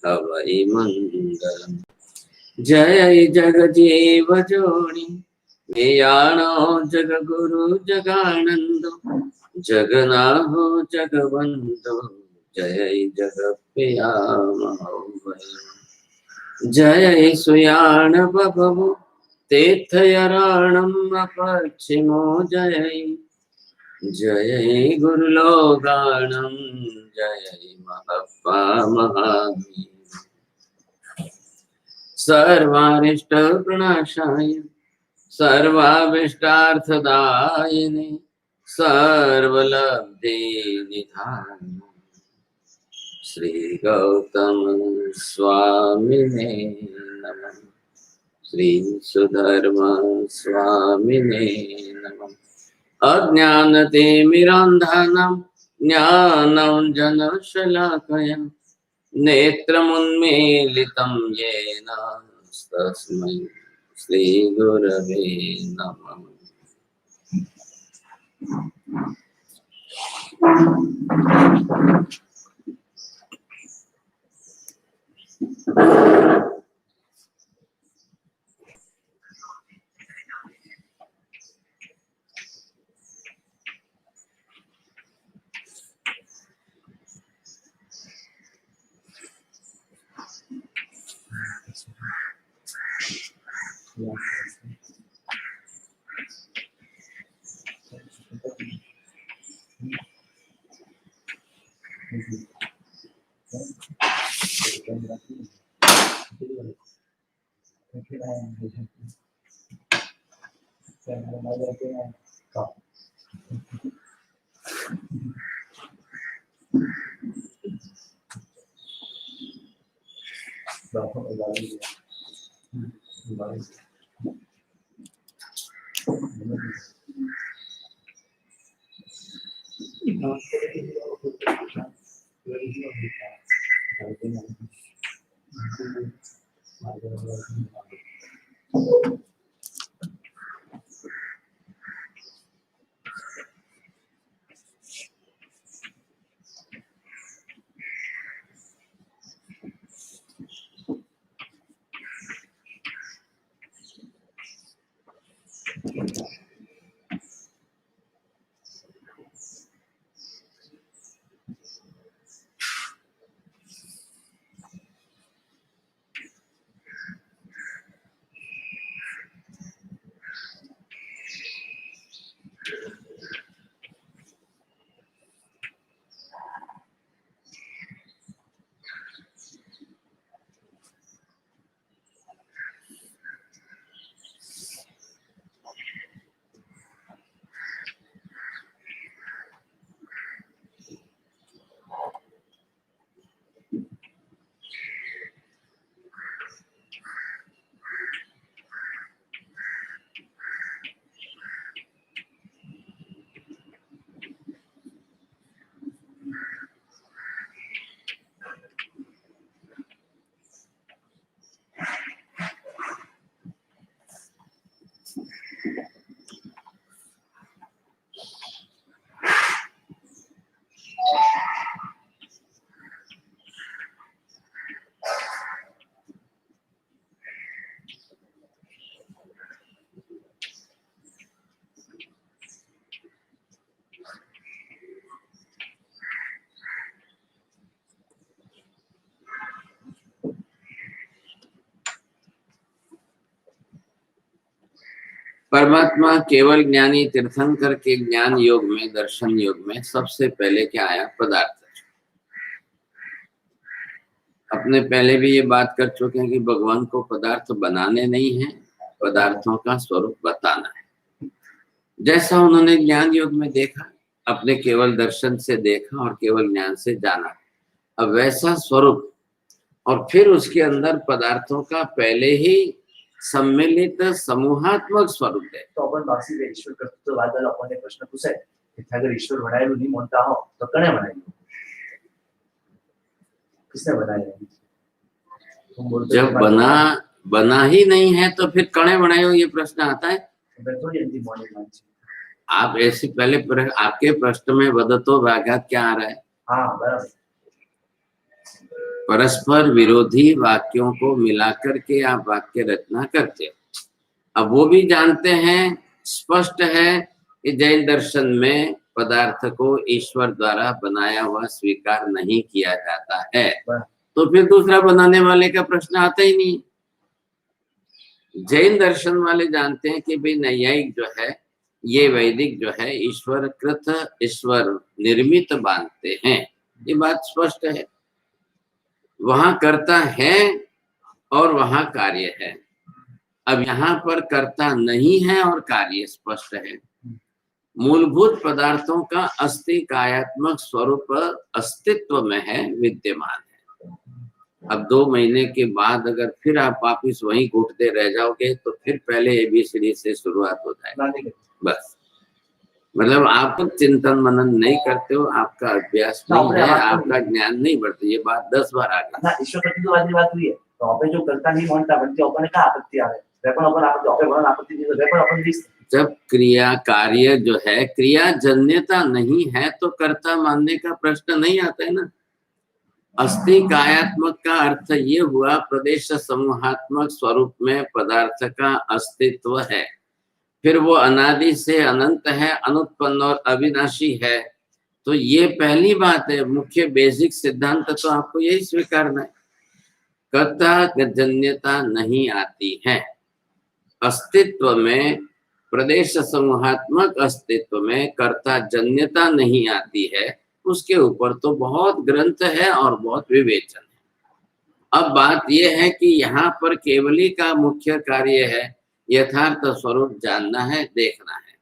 हवै मंगलम्। जय जगजीव जोनि मेयाणो जगगुरु जगानंदो जगनाहो जगवंदो जय जगत्प्रियामहोवै। जय सुयाण बभवो तीर्थयराणम् अपक्षिमो जय जय गुरुलोगाणं जय महप्पा महावीर। सर्वारिष्ट प्रणाशाय सर्वाभीष्टार्थदायिने सर्वलब्धि निधान श्री गौतम स्वामिने नमः। श्री सुधर्म स्वामिने नमः। अज्ञानतिमिरान्धनं ज्ञानाञ्जनशलाकया नेत्रमुन्मीलितं येन तस्मै श्रीगुरवे नमः। परमात्मा केवल ज्ञानी तीर्थंकर के ज्ञान योग में, दर्शन योग में सबसे पहले क्या आया? पदार्थ। अपने पहले भी ये बात कर चुके हैं कि भगवान को पदार्थ बनाने नहीं है, पदार्थों का स्वरूप बताना है। जैसा उन्होंने ज्ञान योग में देखा, अपने केवल दर्शन से देखा और केवल ज्ञान से जाना, अब वैसा स्वरूप और फिर उसके अंदर पदार्थों का पहले ही सम्मिलित समूहात्मक स्वरूप है। तो अपन बाकी ईश्वर कर्तृत्ववादाला अपन एक प्रश्न पूछे कि अगर ईश्वर बनाएલું नहीं मानता हो तो कने बनाएલું? किसने बनाया? जब बना ही नहीं है तो फिर कणे बनायो, ये प्रश्न आता है। आप ऐसे पहले आपके प्रश्न में वदतो व्याघात क्या आ रहा है? हाँ, बराबर। परस्पर विरोधी वाक्यों को मिलाकर के आप वाक्य रचना करते हो। अब वो भी जानते हैं, स्पष्ट है कि जैन दर्शन में पदार्थ को ईश्वर द्वारा बनाया हुआ स्वीकार नहीं किया जाता है, तो फिर दूसरा बनाने वाले का प्रश्न आता ही नहीं। जैन दर्शन वाले जानते हैं कि भाई नैयायिक जो है, ये वैदिक जो है, ईश्वर कृत ईश्वर निर्मित मानते हैं, ये बात स्पष्ट है। वहां कर्ता है और वहां कार्य है। अब यहाँ पर कर्ता नहीं है और कार्य स्पष्ट है। मूलभूत पदार्थों का अस्तिकायात्मक स्वरूप अस्तित्व में है, विद्यमान है। अब 2 महीने के बाद अगर फिर आप वापिस वहीं घुटते रह जाओगे तो फिर पहले ABCD से शुरुआत हो जाएगी। बस मतलब आप चिंतन मनन नहीं करते हो, आपका अभ्यास नहीं है, आपका ज्ञान नहीं बढ़ता। ये बात 10 बार आ गई। ईश्वर प्रतिवादी बात हुई है तो આપણે जो करता नहीं मानता बनते अपन का आपत्ति आ रहा है, अपन आपत्ति अपन आपत्ति नहीं तो अपन दिस। जब क्रिया कार्य जो है क्रिया जन्यता नहीं है तो कर्ता मानने का प्रश्न नहीं आता है ना। अस्थि कायात्मक का अर्थ ये हुआ प्रदेश समूहात्मक स्वरूप में पदार्थ का अस्तित्व है, फिर वो अनादि से अनंत है, अनुत्पन्न और अविनाशी है। तो ये पहली बात है, मुख्य बेसिक सिद्धांत तो आपको यही स्वीकारना है। कर्ता जन्यता नहीं आती है। अस्तित्व में, प्रदेश समूहात्मक अस्तित्व में कर्ता जन्यता नहीं आती है, उसके ऊपर तो बहुत ग्रंथ है और बहुत विवेचन है। अब बात यह है कि यहाँ पर केवली का मुख्य कार्य है यथार्थ स्वरूप जानना है, देखना है।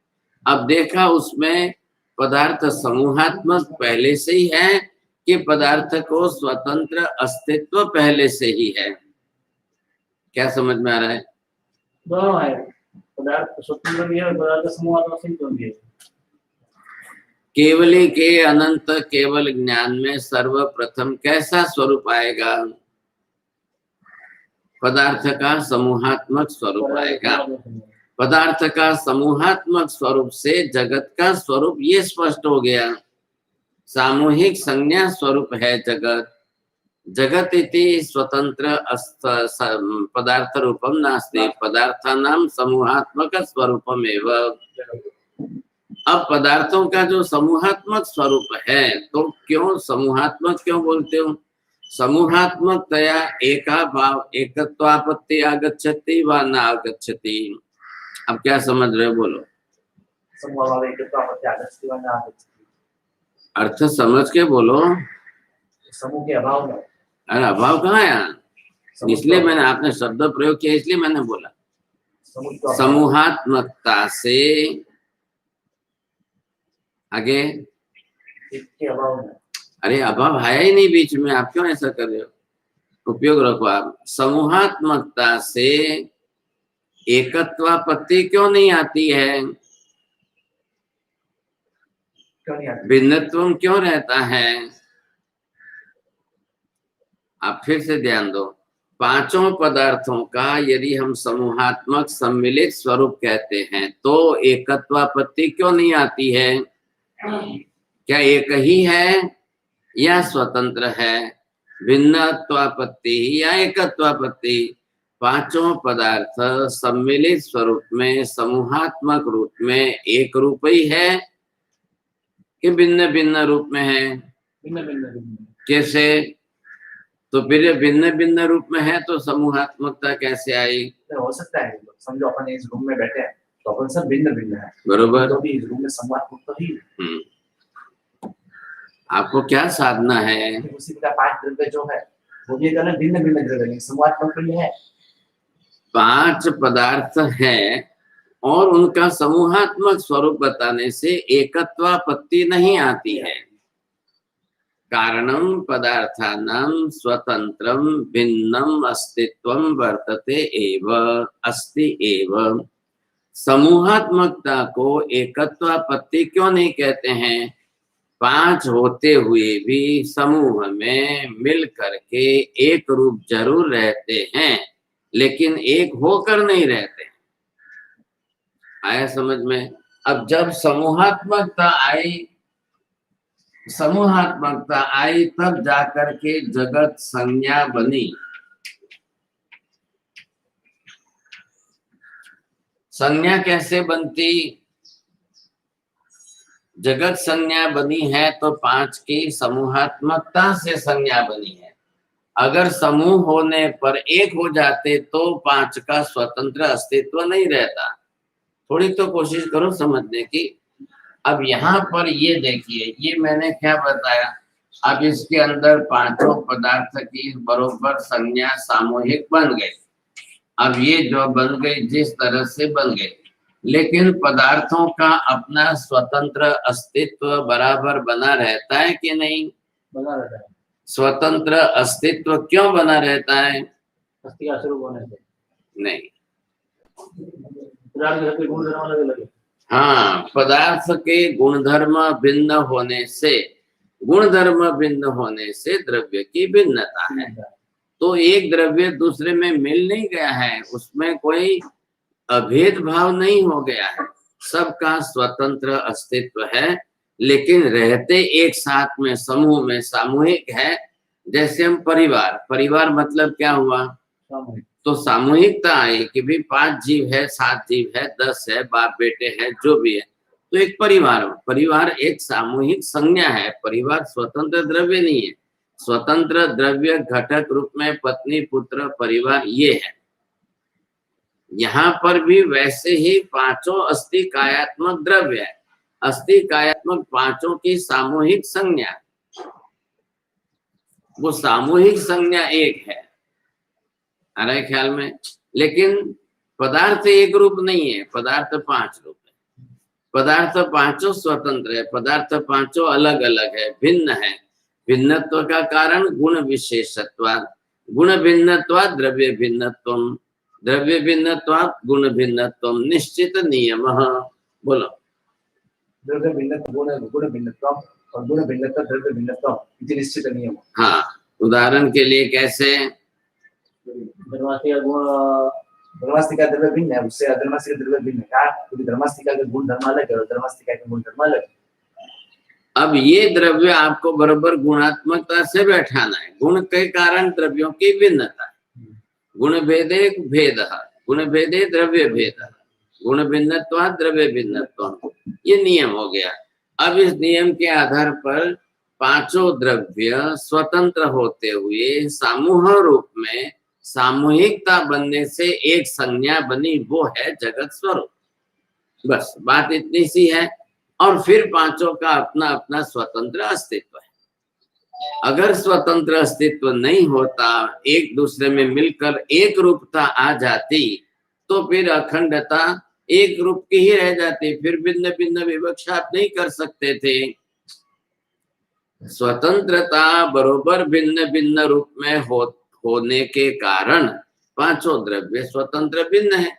अब देखा उसमें पदार्थ समूहात्मक पहले से ही है कि पदार्थ को स्वतंत्र अस्तित्व पहले से ही है। क्या समझ में आ रहा है? दोनों है, पदार्थ स्वतंत्र भी है और पदार्थ समूहात्मक भी है। केवली के अनंत केवल ज्ञान में सर्वप्रथम कैसा स्वरूप आएगा? पदार्थ का समूहात्मक स्वरूप आएगा। पदार्थ का समूहात्मक स्वरूप से जगत का स्वरूप ये स्पष्ट हो गया। सामूहिक संज्ञा स्वरूप है जगत। जगत इति स्वतंत्र पदार्थ रूपम नास्ति, पदार्थानां समूहात्मक स्वरूपमेव। अब पदार्थों का जो समूहात्मक स्वरूप है, तो क्यों समूहात्मक क्यों बोलते हो? समूहात्मकतया एका भाव एकत्वापत्ति आगच्छति वा न आगच्छति। अब क्या समझ रहे हो, बोलो। समूहभाव एकत्वापत्ति आगच्छति वा न आगच्छति, अर्थ समझ के बोलो। समूह के अभाव में। अरे अभाव कहाँ है? इसलिए मैंने, आपने शब्द प्रयोग किया इसलिए मैंने बोला। समूहात्मकता से आगे इसके अभाव में। अरे अभाव है ही नहीं बीच में, आप क्यों ऐसा कर रहे हो? उपयोग रखो आप। समूहात्मकता से एकत्वापत्ति क्यों नहीं आती है? क्यों नहीं आती? भिन्नत्व क्यों रहता है? आप फिर से ध्यान दो। पांचों पदार्थों का यदि हम समूहात्मक सम्मिलित स्वरूप कहते हैं तो एकत्वापत्ति क्यों नहीं आती है? क्या एक ही है या स्वतंत्र है? भिन्नत्वापत्ति या एकत्वापत्ति? पांचों पदार्थ सम्मिलित स्वरूप में, समूहात्मक रूप में एक रूप ही है कि भिन्न भिन्न रूप में है? भिन्न भिन्न। कैसे? तो फिर भिन्न भिन्न रूप में है तो समूहात्मकता कैसे आई? हो सकता है, समझो अपन इस रूम में बैठे हैं तो अपन सब भिन्न भिन्न है, बरोबर, तो भी इस रूम में समूहात्मक तो ही। आपको क्या साधना है? उसी का 5 द्रव्य जो है वो भी अलग भिन्न भिन्न द्रव्य है, समूहात्मक भी है। 5 पदार्थ है और उनका समूहात्मक स्वरूप बताने से एकत्वापत्ति नहीं आती है। कारणम पदार्थानां स्वतंत्रम भिन्नम अस्तित्वम वर्तते एव अस्ति एव। समूहात्मकता को एकत्वापत्ति क्यों नहीं कहते हैं? 5 होते हुए भी समूह में मिल करके एक रूप जरूर रहते हैं, लेकिन एक होकर नहीं रहते। आया समझ में? अब जब समूहात्मकता आई समूहात्मकता आई तब जाकर के जगत संज्ञा बनी। संज्ञा कैसे बनती? जगत संज्ञा बनी है तो पांच की समूहात्मकता से संज्ञा बनी है। अगर समूह होने पर एक हो जाते तो पांच का स्वतंत्र अस्तित्व नहीं रहता। थोड़ी तो कोशिश करो समझने की। अब यहाँ पर ये देखिए, ये मैंने क्या बताया, अब इसके अंदर पांचों पदार्थ की बरोबर संज्ञा सामूहिक बन गई। अब ये जो बन गई जिस तरह से बन गई, लेकिन पदार्थों का अपना स्वतंत्र अस्तित्व बराबर बना रहता है कि नहीं? बना रहता है। स्वतंत्र अस्तित्व क्यों बना रहता है? अस्थि का स्वरूप होने से नहीं। पदार्थ के गुणधर्म अलग-अलग है। हाँ, पदार्थ के गुणधर्म भिन्न होने से, गुणधर्म भिन्न होने से द्रव्य की भिन्नता है। तो एक द्रव्य दूसरे में मिल नहीं गया है, उसमें कोई अभेद भाव नहीं हो गया है, सबका स्वतंत्र अस्तित्व है, लेकिन रहते एक साथ में समूह में सामूहिक है। जैसे हम परिवार, परिवार मतलब क्या हुआ? सामूहिक। तो सामूहिकता आई कि भी 5 जीव है, 7 जीव है, 10 है, बाप बेटे है, जो भी है, तो एक परिवार। परिवार एक सामूहिक संज्ञा है, परिवार स्वतंत्र द्रव्य नहीं है। स्वतंत्र द्रव्य घटक रूप में पत्नी पुत्र परिवार ये है। यहाँ पर भी वैसे ही पांचों अस्थि कायात्मक द्रव्य है। अस्थि कायात्मक पांचों की सामूहिक संज्ञा, वो सामूहिक संज्ञा एक है, आ रहा है ख्याल में? लेकिन पदार्थ एक रूप नहीं है, पदार्थ 5 रूप है। पदार्थ पांचों स्वतंत्र है, पदार्थ पांचों अलग अलग है, भिन्न है। भिन्नत्व का कारण गुण विशेषत्वात्, गुण भिन्नत्वात् द्रव्य भिन्नत्वम्, द्रव्य भिन्नत्वात् गुण भिन्नत्वम्, निश्चित नियमः। बोलो। द्रव्य भिन्नत्व गुण भिन्नत्व और गुण भिन्नत्व द्रव्य भिन्नत्व इति निश्चित नियम। हाँ, उदाहरण के लिए कैसे? धर्मास्तिका द्रव्य भिन्न है, उससे अधर्मास्तिका द्रव्य भिन्न है। क्योंकि धर्मास्तिका के गुण धर्म अलग है और धर्मास्तिका के गुण धर्म अलग है। अब ये द्रव्य आपको बराबर गुणात्मकता से बैठाना है। गुण के कारण द्रव्यों की भिन्नता, गुण भेदे भेद, गुण भेदे द्रव्य भेद, गुण भिन्नत्वात् द्रव्य भिन्नत्वम्, ये नियम हो गया। अब इस नियम के आधार पर पांचों द्रव्य स्वतंत्र होते हुए समूह रूप में सामूहिकता बनने से एक संज्ञा बनी, वो है जगत स्वरूप। बस बात इतनी सी है। और फिर पांचों का अपना अपना स्वतंत्र अस्तित्व है। अगर स्वतंत्र अस्तित्व नहीं होता, एक दूसरे में मिलकर एक रूपता आ जाती, तो फिर अखंडता एक रूप की ही रह जाती, फिर भिन्न भिन्न विवक्षा आप नहीं कर सकते थे। स्वतंत्रता बरोबर भिन्न भिन्न रूप में होने के कारण पांचों द्रव्य स्वतंत्र भिन्न है।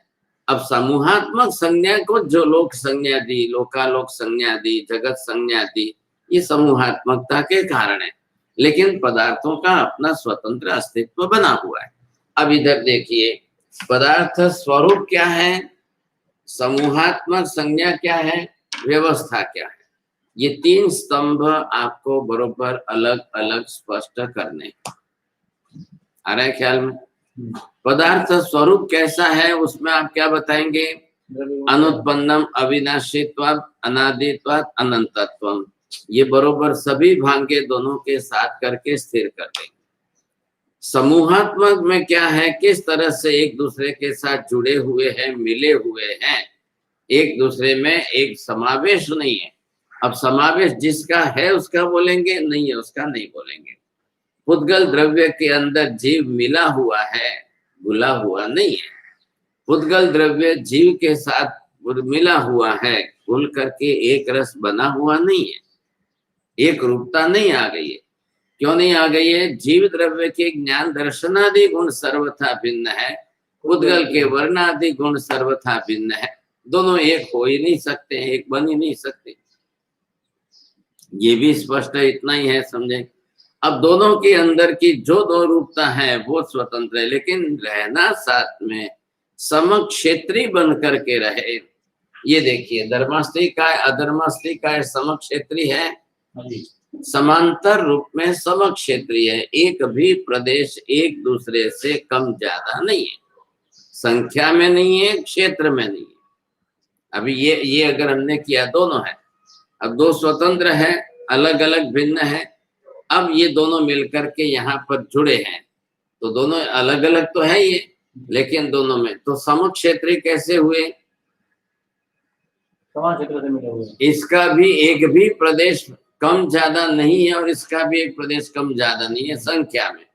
अब समूहात्मक संज्ञा को जो लोक संज्ञा दी, लोकालोक संज्ञा दी, जगत संज्ञा दी, ये समूहात्मकता के कारण है, लेकिन पदार्थों का अपना स्वतंत्र अस्तित्व बना हुआ है। अब इधर देखिए, पदार्थ स्वरूप क्या है, समूहात्मक संज्ञा क्या है, व्यवस्था क्या है, ये 3 स्तंभ आपको बरोबर अलग अलग स्पष्ट करने। आ रहा है ख्याल में? पदार्थ स्वरूप कैसा है, उसमें आप क्या बताएंगे? अनुत्पन्नम, अविनाशीत्वात्, अनादित्वात्, अनंतत्वम्। ये बरोबर सभी भांगे दोनों के साथ करके स्थिर कर देंगे। समूहात्मक में क्या है, किस तरह से एक दूसरे के साथ जुड़े हुए हैं, मिले हुए हैं, एक दूसरे में एक समावेश नहीं है। अब समावेश जिसका है उसका बोलेंगे, नहीं है उसका नहीं बोलेंगे। पुद्गल द्रव्य के अंदर जीव मिला हुआ है, घुला हुआ नहीं है। पुद्गल द्रव्य जीव के साथ मिला हुआ है, घुल करके एक रस बना हुआ नहीं है, एक रूपता नहीं आ गई है। क्यों नहीं आ गई है? जीव द्रव्य के ज्ञान दर्शनादि गुण सर्वथा भिन्न है, पुद्गल के वर्णादि गुण सर्वथा भिन्न है। दोनों एक हो ही नहीं सकते, एक बन ही नहीं सकते। ये भी स्पष्ट है, इतना ही है, समझे? अब दोनों के अंदर की जो दो रूपता है वो स्वतंत्र है, लेकिन रहना साथ में, समक्षेत्री बन करके रहे। ये देखिए, धर्मास्तिकाय अधर्मास्तिकाय समक्षेत्री है, समांतर रूप में समक्षेत्रीय है। एक भी प्रदेश एक दूसरे से कम ज्यादा नहीं है, संख्या में नहीं है, क्षेत्र में नहीं है। अभी ये अगर हमने किया, दोनों है, अब दो स्वतंत्र है, अलग अलग भिन्न है, अब ये दोनों मिलकर के यहाँ पर जुड़े हैं, तो दोनों अलग अलग तो है ये, लेकिन दोनों में तो समक्षेत्री कैसे हुए? समान क्षेत्र से मिले हुए। इसका भी एक भी प्रदेश कम ज्यादा नहीं है और इसका भी एक प्रदेश कम ज्यादा नहीं है संख्या में।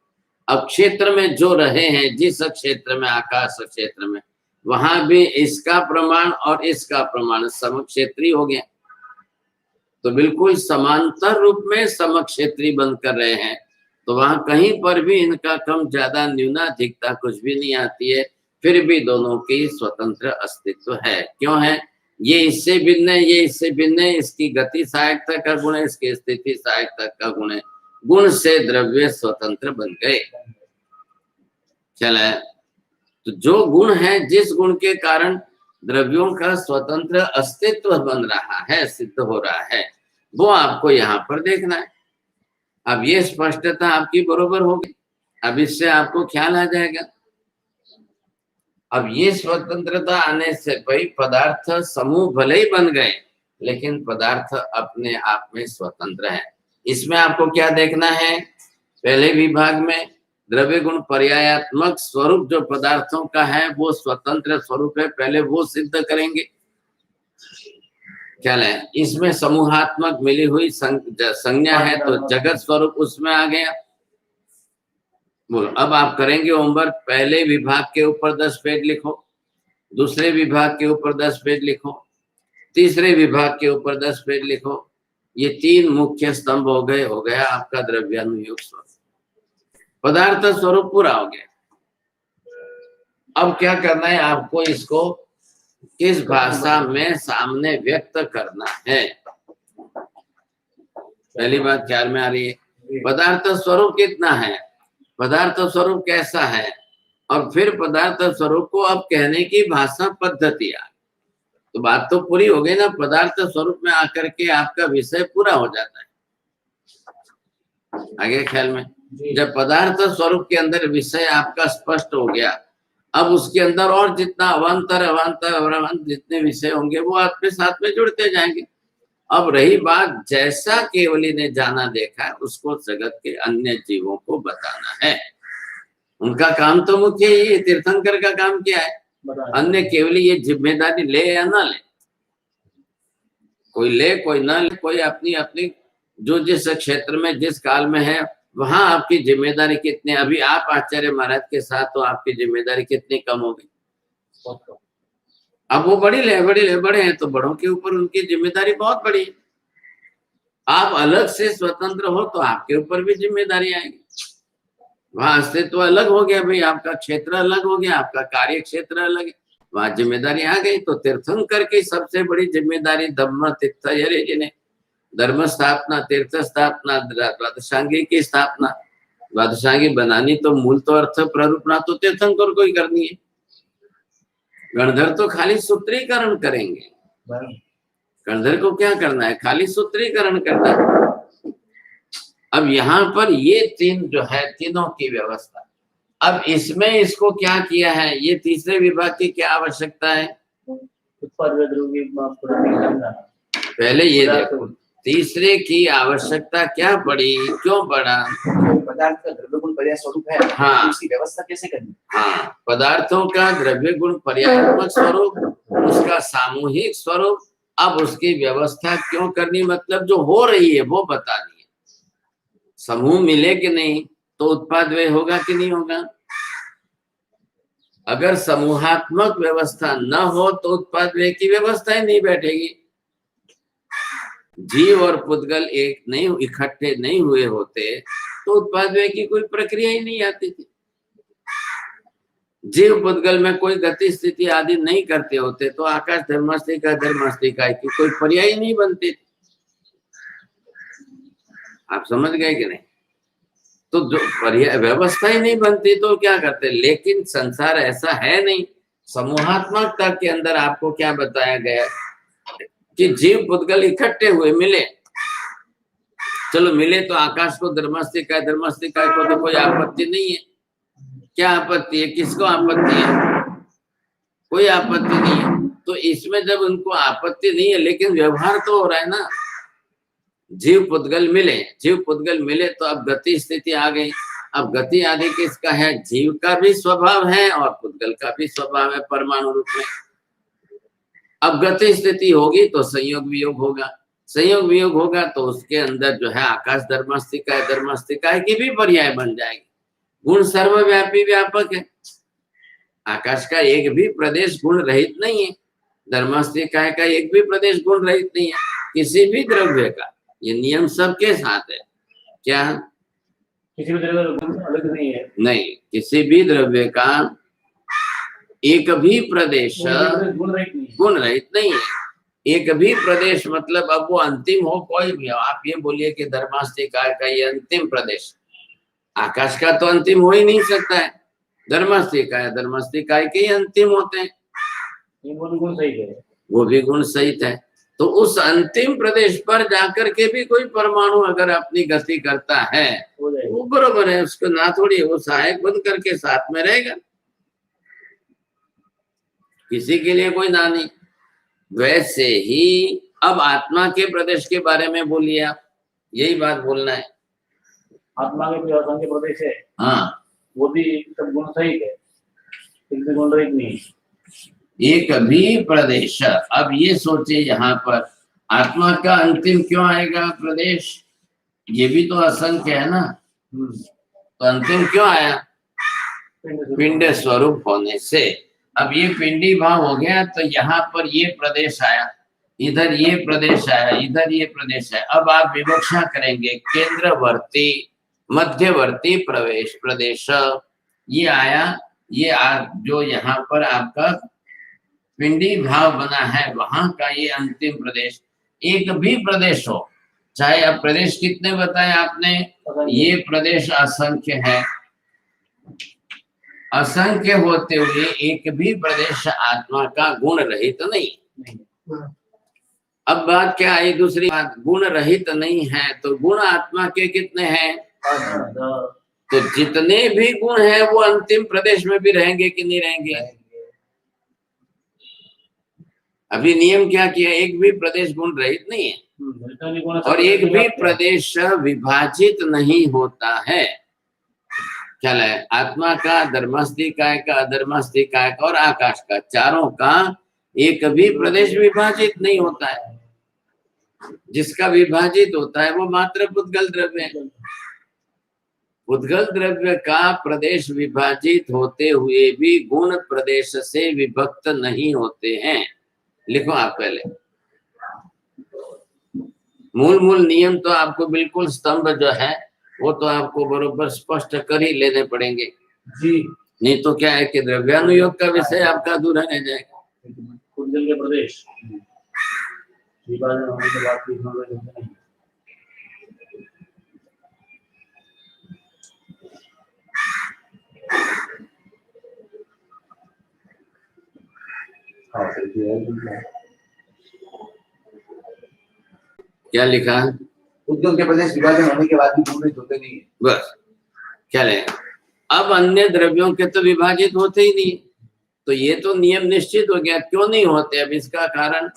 अब क्षेत्र में जो रहे हैं, जिस क्षेत्र में, आकाश क्षेत्र में, वहां भी इसका प्रमाण और इसका प्रमाण समक्षेत्री हो गया। तो बिल्कुल समांतर रूप में समक्षेत्री बनकर रहे हैं, तो वहां कहीं पर भी इनका कम ज्यादा न्यूनाधिकता कुछ भी नहीं आती है। फिर भी दोनों की स्वतंत्र अस्तित्व है। क्यों है? ये इससे भिन्न है, ये इससे भिन्न है, इसकी गति सहायकता का गुण है, इसकी स्थिति सहायकता का गुण है। गुण से द्रव्य स्वतंत्र बन गए। चला, तो जो गुण है, जिस गुण के कारण द्रव्यों का स्वतंत्र अस्तित्व बन रहा है, सिद्ध हो रहा है, वो आपको यहाँ पर देखना है। अब ये स्पष्टता आपकी बरोबर होगी, अब इससे आपको ख्याल आ जाएगा। अब ये स्वतंत्रता आने से भाई पदार्थ समूह भले ही बन गए, लेकिन पदार्थ अपने आप में स्वतंत्र है। इसमें आपको क्या देखना है? पहले विभाग में द्रव्य गुण पर्यायात्मक स्वरूप जो पदार्थों का है वो स्वतंत्र स्वरूप है, पहले वो सिद्ध करेंगे। क्या है? इसमें समूहात्मक मिली हुई संज्ञा है, तो जगत स्वरूप उसमें आ गया। बोलो, अब आप करेंगे होमवर्क। पहले विभाग के ऊपर 10 पेज लिखो, दूसरे विभाग के ऊपर 10 पेज लिखो, तीसरे विभाग के ऊपर 10 पेज लिखो। ये 3 मुख्य स्तंभ हो गया आपका द्रव्यानुयोग स्वरूप। पदार्थ स्वरूप पूरा हो गया। अब क्या करना है आपको? इसको किस भाषा में सामने व्यक्त करना है, पहली बात ख्याल में आ रही है। पदार्थ स्वरूप कितना है, पदार्थ स्वरूप कैसा है, और फिर पदार्थ स्वरूप को अब कहने की भाषा पद्धति आ, तो बात तो पूरी हो गई ना। पदार्थ स्वरूप में आकर के आपका विषय पूरा हो जाता है। आगे ख्याल में, जब पदार्थ स्वरूप के अंदर विषय आपका स्पष्ट हो गया, अब उसके अंदर और जितना अवान्तर अवान्तर अवान्तर जितने विषय होंगे वो आपके साथ में जुड़ते जाएंगे। अब रही बात, जैसा केवली ने जाना देखा उसको जगत के अन्य जीवों को बताना है। उनका काम तो मुख्य ये, तीर्थंकर का काम क्या है? अन्य केवली ये जिम्मेदारी ले या ना ले, कोई ले कोई ना ले, कोई अपनी अपनी जो जिस क्षेत्र में जिस काल में है वहां आपकी जिम्मेदारी कितनी। अभी आप आचार्य महाराज के साथ तो आपकी जिम्मेदारी कितनी कम हो गई। अब वो बड़े हैं तो बड़ों के ऊपर उनकी जिम्मेदारी बहुत बड़ी है। आप अलग से स्वतंत्र हो तो आपके ऊपर भी जिम्मेदारी आएगी। वहां अस्तित्व अलग हो गया भाई, आपका क्षेत्र अलग हो गया, आपका कार्य क्षेत्र अलग है, वहां जिम्मेदारी आ गई। तो तीर्थंकर की सबसे बड़ी जिम्मेदारी धम्म तीर्थ जी ने धर्म स्थापना, तीर्थ स्थापना, द्वादशांगी की स्थापना। द्वादशांगी बनानी तो मूल तो अर्थ प्ररूपना तो तीर्थंकर को ही करनी है। गणधर तो खाली सूत्रीकरण करेंगे। गणधर को क्या करना है? खाली सूत्रीकरण करना है। अब यहाँ पर ये 3 जो है, तीनों की व्यवस्था। अब इसमें इसको क्या किया है? ये तीसरे विभाग की क्या आवश्यकता है? पहले ये देखो, तीसरे की आवश्यकता क्या पड़ी, क्यों पड़ा? पदार्थ का द्रव्य गुण पर्याय स्वरूप है, हाँ, उसकी व्यवस्था कैसे करनी? हाँ, पदार्थों का द्रव्य गुण पर्यायात्मक स्वरूप, उसका सामूहिक स्वरूप, अब उसकी व्यवस्था क्यों करनी, मतलब जो हो रही है वो बतानी है। समूह मिले कि नहीं तो उत्पाद व्यय होगा कि नहीं होगा। अगर समूहात्मक व्यवस्था न हो तो उत्पाद व्यय की व्यवस्था ही नहीं बैठेगी। जीव और पुद्गल एक नहीं, इकट्ठे नहीं हुए होते तो उत्पाद व्यय की कोई प्रक्रिया ही नहीं आती थी। जीव पुद्गल में कोई गति स्थिति आदि नहीं करते होते तो आकाश धर्मास्तिका धर्मास्तिका की कोई पर्याय ही नहीं बनती थी। आप समझ गए कि नहीं? तो जो पर्याय व्यवस्था ही नहीं बनती तो क्या करते। लेकिन संसार ऐसा है नहीं। समूहात्मकता के अंदर आपको क्या बताया गया कि जीव पुद्गल इकट्ठे हुए मिले, चलो मिले तो आकाश को धर्मस्थिकाय धर्मस्थिकाय को तो कोई आपत्ति नहीं है। क्या आपत्ति है? किसको आपत्ति है? कोई आपत्ति नहीं है। तो इसमें जब उनको आपत्ति नहीं है, लेकिन व्यवहार तो हो रहा है ना। जीव पुद्गल मिले तो अब गति स्थिति आ गई। अब गति आदि किसका है? जीव का भी स्वभाव है और पुद्गल का भी स्वभाव है परमाणु रूप में। अब गति स्थिति होगी तो संयोग वियोग होगा, संयोग वियोग होगा तो उसके अंदर जो है आकाश धर्मस्थिकाय की भी पर्याय बन जाएगी। गुण सर्वव्यापी व्यापक है। आकाश का एक भी प्रदेश गुण रहित नहीं है, धर्मस्थिकाय का एक भी प्रदेश गुण रहित नहीं है। किसी भी द्रव्य का ये नियम सबके साथ है। क्या? किसी भी द्रव्य का गुण अलग नहीं है। नहीं, किसी भी द्रव्य का एक भी प्रदेश गुण रहित नहीं है। एक भी प्रदेश मतलब अब वो अंतिम हो कोई भी हो। आप ये बोलिए कि धर्मस्थिकाय का ये अंतिम प्रदेश, आकाश का तो अंतिम हो ही नहीं सकता है। धर्मस्थिकाय के अंतिम होते हैं, गुण सहित है, वो भी गुण सहित है। तो उस अंतिम प्रदेश पर जाकर के भी कोई परमाणु अगर अपनी गति करता है वो बरोबर है, उसको ना थोड़ी वो सहायक बन करके साथ में रहेगा, किसी के लिए कोई ना नहीं। वैसे ही अब आत्मा के प्रदेश के बारे में बोलिए आप, यही बात बोलना है। आत्मा के जो असंख्य प्रदेश है, हाँ, वो भी सब गुण सहित है, इसमें गुण रहित नहीं। एक भी प्रदेश, अब ये सोचे यहाँ पर आत्मा का अंतिम क्यों आएगा प्रदेश? ये भी तो असंख्य है ना, तो अंतिम क्यों आया? पिंड स्वरूप होने से। अब ये पिंडी भाव हो गया तो यहाँ पर ये प्रदेश आया, इधर ये प्रदेश आया, इधर ये प्रदेश है। अब आप विवक्षा करेंगे केंद्रवर्ती मध्यवर्ती प्रदेश ये आया, ये जो यहाँ पर आपका पिंडी भाव बना है वहां का ये अंतिम प्रदेश। एक भी प्रदेश हो, चाहे अब प्रदेश कितने बताए आपने, ये प्रदेश असंख्य है। असंख्य होते हुए एक भी प्रदेश आत्मा का गुण रहित नहीं। अब बात क्या आई? दूसरी बात, गुण रहित नहीं है तो गुण आत्मा के कितने हैं? तो जितने भी गुण हैं वो अंतिम प्रदेश में भी रहेंगे कि नहीं रहेंगे? अभी नियम क्या किया? एक भी प्रदेश गुण रहित नहीं है और एक भी प्रदेश विभाजित नहीं होता है। ख्याल है? आत्मा का, धर्मस्थिकाय का, अधर्मस्थिकाय का और आकाश का, चारों का एक भी प्रदेश विभाजित नहीं होता है। जिसका विभाजित होता है वो मात्र पुद्गल द्रव्य है। पुद्गल द्रव्य का प्रदेश विभाजित होते हुए भी गुण प्रदेश से विभक्त नहीं होते हैं। लिखो आप पहले, मूल नियम तो आपको बिल्कुल स्तंभ जो है वो तो आपको बरोबर स्पष्ट कर ही लेने पड़ेंगे जी, नहीं तो क्या है कि द्रव्यानुयोग का विषय आपका अधूरा रह जाएगा। पुद्गल के प्रदेश क्या लिखा? पुद्गल के प्रदेश विभाजन होने के बाद भी गुण होते नहीं है। बस क्या है? अब अन्य द्रव्यों के तो विभाजित होते ही नहीं, तो ये तो नियम निश्चित हो गया। क्यों नहीं होते? अब इसका कारण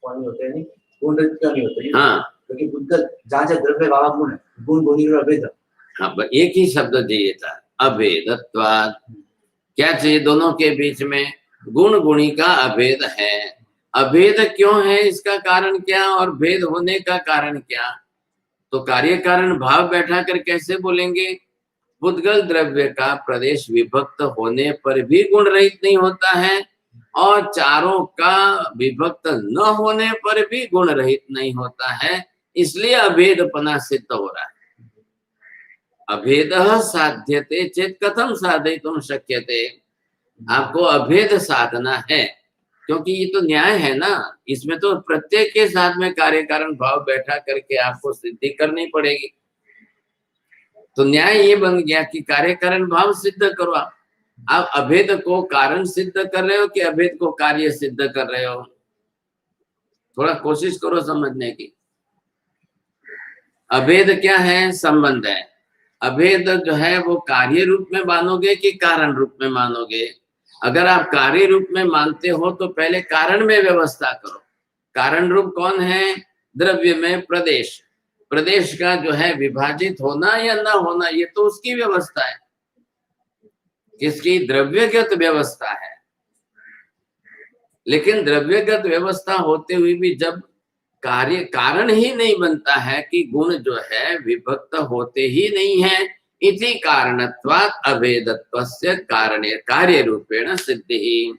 होते नहीं, गुण क्यों नहीं होते? हाँ, क्योंकि पुद्गल जहाँ जहाँ द्रव्य वाला गुण है, गुण गुणी और अभेद। हाँ, एक ही शब्द चाहिए था, अभेदत्वात्। क्या चाहिए दोनों के बीच में? गुण गुणी का अभेद है। अभेद क्यों है? इसका कारण क्या और भेद होने का कारण क्या? तो कार्य कारण भाव बैठा कर कैसे बोलेंगे? पुद्गल द्रव्य का प्रदेश विभक्त होने पर भी गुण रहित नहीं होता है और चारों का विभक्त न होने पर भी गुण रहित नहीं होता है, इसलिए अभेदपना सिद्ध हो रहा है। अभेदः साध्यते चेत कथम साधयितुं शक्यते। आपको अभेद साधना है क्योंकि ये तो न्याय है ना, इसमें तो प्रत्येक के साथ में कार्य कारण भाव बैठा करके आपको सिद्धि करनी पड़ेगी। तो न्याय ये बन गया कि कार्य कारण भाव सिद्ध करो। आप अभेद को कारण सिद्ध कर रहे हो कि अभेद को कार्य सिद्ध कर रहे हो? थोड़ा कोशिश करो समझने की। अभेद क्या है? संबंध है। अभेद जो है वो कार्य रूप में मानोगे कि कारण रूप में मानोगे? अगर आप कार्य रूप में मानते हो तो पहले कारण में व्यवस्था करो। कारण रूप कौन है? द्रव्य में प्रदेश। प्रदेश का जो है विभाजित होना या ना होना, ये तो उसकी व्यवस्था है। किसकी? द्रव्यगत व्यवस्था है। लेकिन द्रव्यगत व्यवस्था होते हुए भी जब कार्य कारण ही नहीं बनता है कि गुण जो है विभक्त होते ही नहीं है, इति कारणत्वात् अभेदत्वस्य कारणे कार्य रूपेण सिद्धि।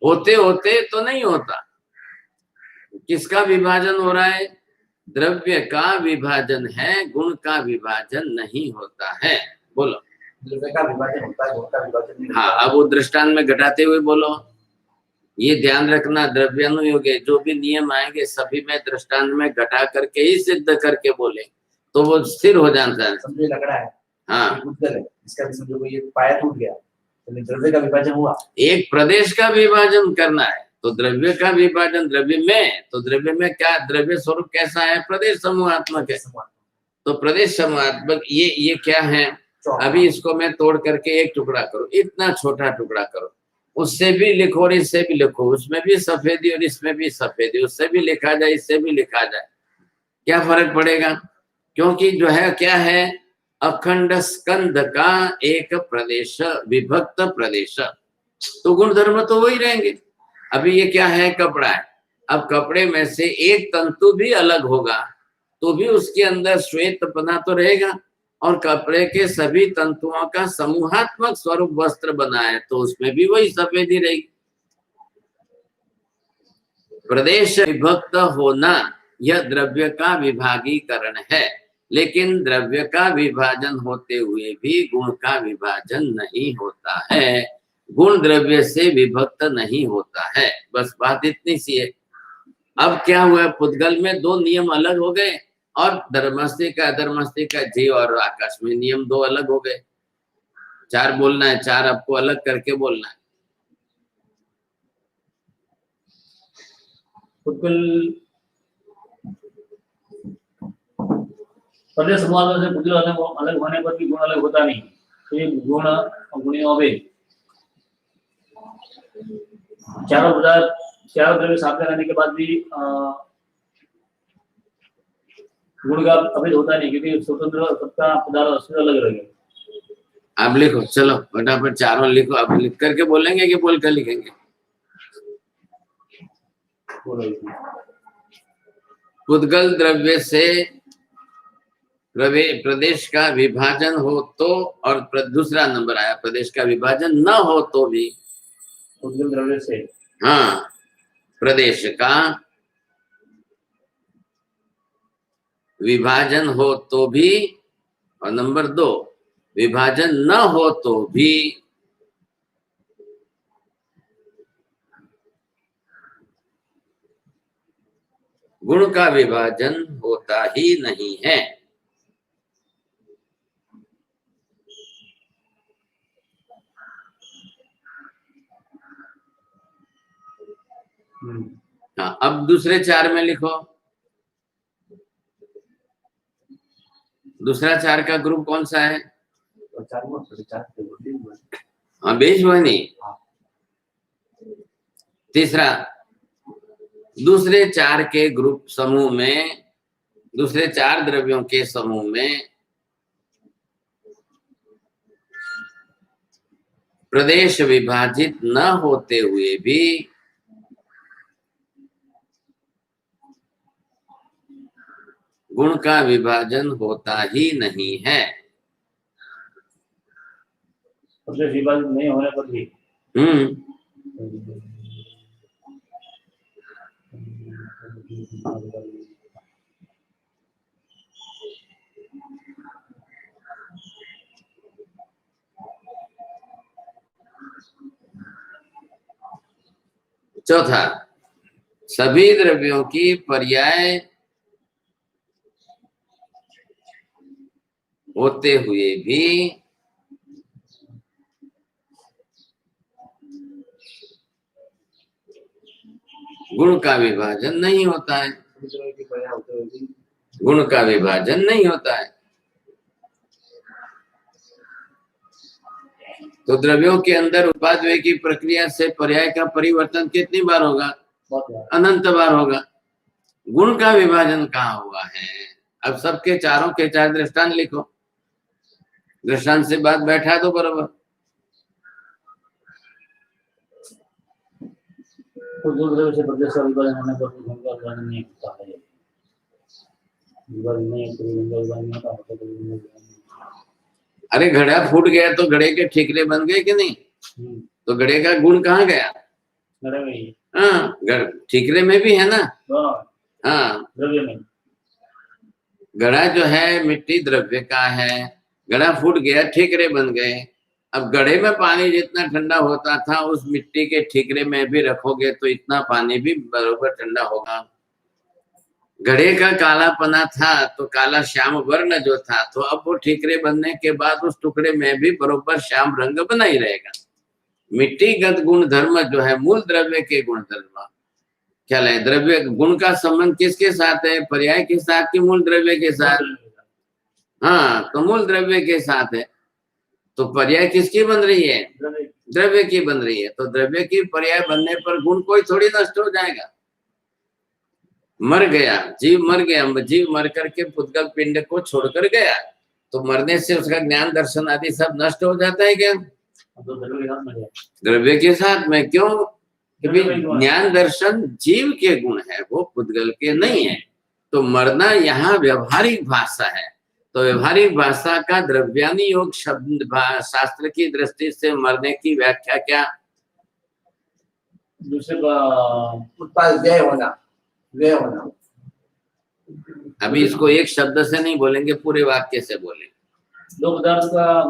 होते होते तो नहीं होता। किसका विभाजन हो रहा है? द्रव्य का विभाजन है, गुण का विभाजन नहीं होता है। बोलो। द्रव्य का विभाजन होता है, गुण का विभाजन नहीं। हाँ, अब वो दृष्टांत में घटाते हुए बोलो। ये ध्यान रखना, द्रव्यानुयोगे जो भी नियम आएंगे सभी में दृष्टांत में घटा करके ही सिद्ध करके बोले तो वो स्थिर हो जाता है। समझो लग रहा है। हाँ, है इसका भी समझो ये पाया टूट गया तो द्रव्य का विभाजन हुआ। एक प्रदेश का विभाजन करना है तो द्रव्य का विभाजन द्रव्य में, तो द्रव्य में क्या द्रव्य स्वरूप कैसा है? प्रदेश समूहात्मक है। तो प्रदेश समूहात्मक ये क्या है? अभी इसको मैं तोड़ करके एक टुकड़ा करो, इतना छोटा टुकड़ा करो, उससे भी लिखो और इससे भी लिखो, उसमें भी सफेदी और इसमें भी सफेदी, उससे भी लिखा जाए इससे भी लिखा जाए, क्या फर्क पड़ेगा? क्योंकि जो है क्या है? अखंड स्कंद का एक प्रदेश, विभक्त प्रदेश, तो गुण धर्म तो वही रहेंगे। अभी ये क्या है? कपड़ा है। अब कपड़े में से एक तंतु भी अलग होगा तो भी उसके अंदर श्वेतपना तो रहेगा, और कपड़े के सभी तंतुओं का समूहात्मक स्वरूप वस्त्र बना है तो उसमें भी वही सफेदी रहेगी। प्रदेश विभक्त होना यह द्रव्य का विभागीकरण है, लेकिन द्रव्य का विभाजन होते हुए भी गुण का विभाजन नहीं होता है। गुण द्रव्य से विभक्त नहीं होता है। बस बात इतनी सी है। अब क्या हुआ? पुद्गल में दो नियम अलग हो गए और धर्मस्थी का अधर्मस्थी का जीव और आकाश में नियम दो अलग हो गए। चार बोलना है, चार आपको अलग करके बोलना है। पुद्गल प्रदेश समाज से पुद्गल अलग होने पर भी गुण अलग होता नहीं, तो ये गुण गुणी अभेद चारों पदार्थ चारों द्रव्य साथ रहने के बाद भी गुण का अभेद होता नहीं, क्योंकि स्वतंत्र सबका पदार्थ अस्तित्व अलग रहेगा। आप लिखो, चलो फटाफट चारों लिखो। आप लिख करके बोलेंगे कि बोल कर लिखेंगे? पुद्गल द्रव्य से प्रदेश का विभाजन हो तो, और दूसरा नंबर आया प्रदेश का विभाजन न हो तो भी। पुद्गल द्रव्य से, हाँ, प्रदेश का विभाजन हो तो भी, और नंबर दो विभाजन न हो तो भी गुण का विभाजन होता ही नहीं है। हाँ, अब दूसरे चार में लिखो। दूसरा चार का ग्रुप कौन सा है? हाँ, बेजवानी। तीसरा, दूसरे चार के ग्रुप समूह में, दूसरे चार द्रव्यों के समूह में प्रदेश विभाजित न होते हुए भी गुण का विभाजन होता ही नहीं है। प्रदेश विभाजन नहीं होने पर भी चौथा, सभी द्रव्यों की पर्याय होते हुए भी गुण का विभाजन नहीं होता है। गुण का विभाजन नहीं होता है। तो द्रव्यों के अंदर उपादेय की प्रक्रिया से पर्याय का परिवर्तन कितनी बार होगा? अनंत बार होगा। गुण का विभाजन कहाँ हुआ है? अब सबके चारों के चार दृष्टांत लिखो, दृष्टांत से बात बैठा दो बराबर। तो जो द्रव्य से प्रदेश का विभाजन होने पर गुण का विभाजन नहीं होता है। विभाजन नहीं तो गुण का विभाजन नहीं होता। अरे घड़ा फूट गया तो घड़े के ठिकरे बन गए कि नहीं? तो घड़े का गुण कहाँ गया? घड़े में ही। हाँ, ठिकरे में भी है ना। हाँ, द्रव्य में। घड़ा जो है मिट्टी द्रव्य का है, घड़ा फूट गया ठिकरे बन गए। अब घड़े में पानी जितना ठंडा होता था उस मिट्टी के ठिकरे में भी रखोगे तो इतना पानी भी बराबर ठंडा होगा। घड़े का कालापना था तो काला श्याम वर्ण जो था, तो अब वो ठिकरे बनने के बाद उस टुकड़े में भी बराबर श्याम रंग बना ही रहेगा। मिट्टीगत गुण धर्म जो है मूल द्रव्य के गुण धर्म क्या है? द्रव्य गुण का संबंध किसके साथ है? पर्याय के साथ कि मूल द्रव्य के साथ? हाँ, तो मूल द्रव्य के साथ है। तो पर्याय किसकी बन रही है? द्रव्य की बन रही है। तो द्रव्य की पर्याय बनने पर गुण कोई थोड़ी नष्ट हो जाएगा। मर गया जीव, मर गया जीव, मर करके पुद्गल पिंड को छोड़कर गया, तो मरने से उसका ज्ञान दर्शन आदि सब नष्ट हो जाता है क्या? द्रव्य के साथ में। क्यों? क्योंकि ज्ञान दर्शन जीव के गुण है, वो पुद्गल के नहीं है। तो मरना यहाँ व्यवहारिक भाषा है। तो व्यवहारिक भाषा का द्रव्यानुयोग शब्द शास्त्र की दृष्टि से मरने की व्याख्या क्या? उत्पाद व्यय होना, व्यय होना। अभी इसको एक शब्द से नहीं बोलेंगे, पूरे वाक्य से बोलेंगे। दो पदार्थ का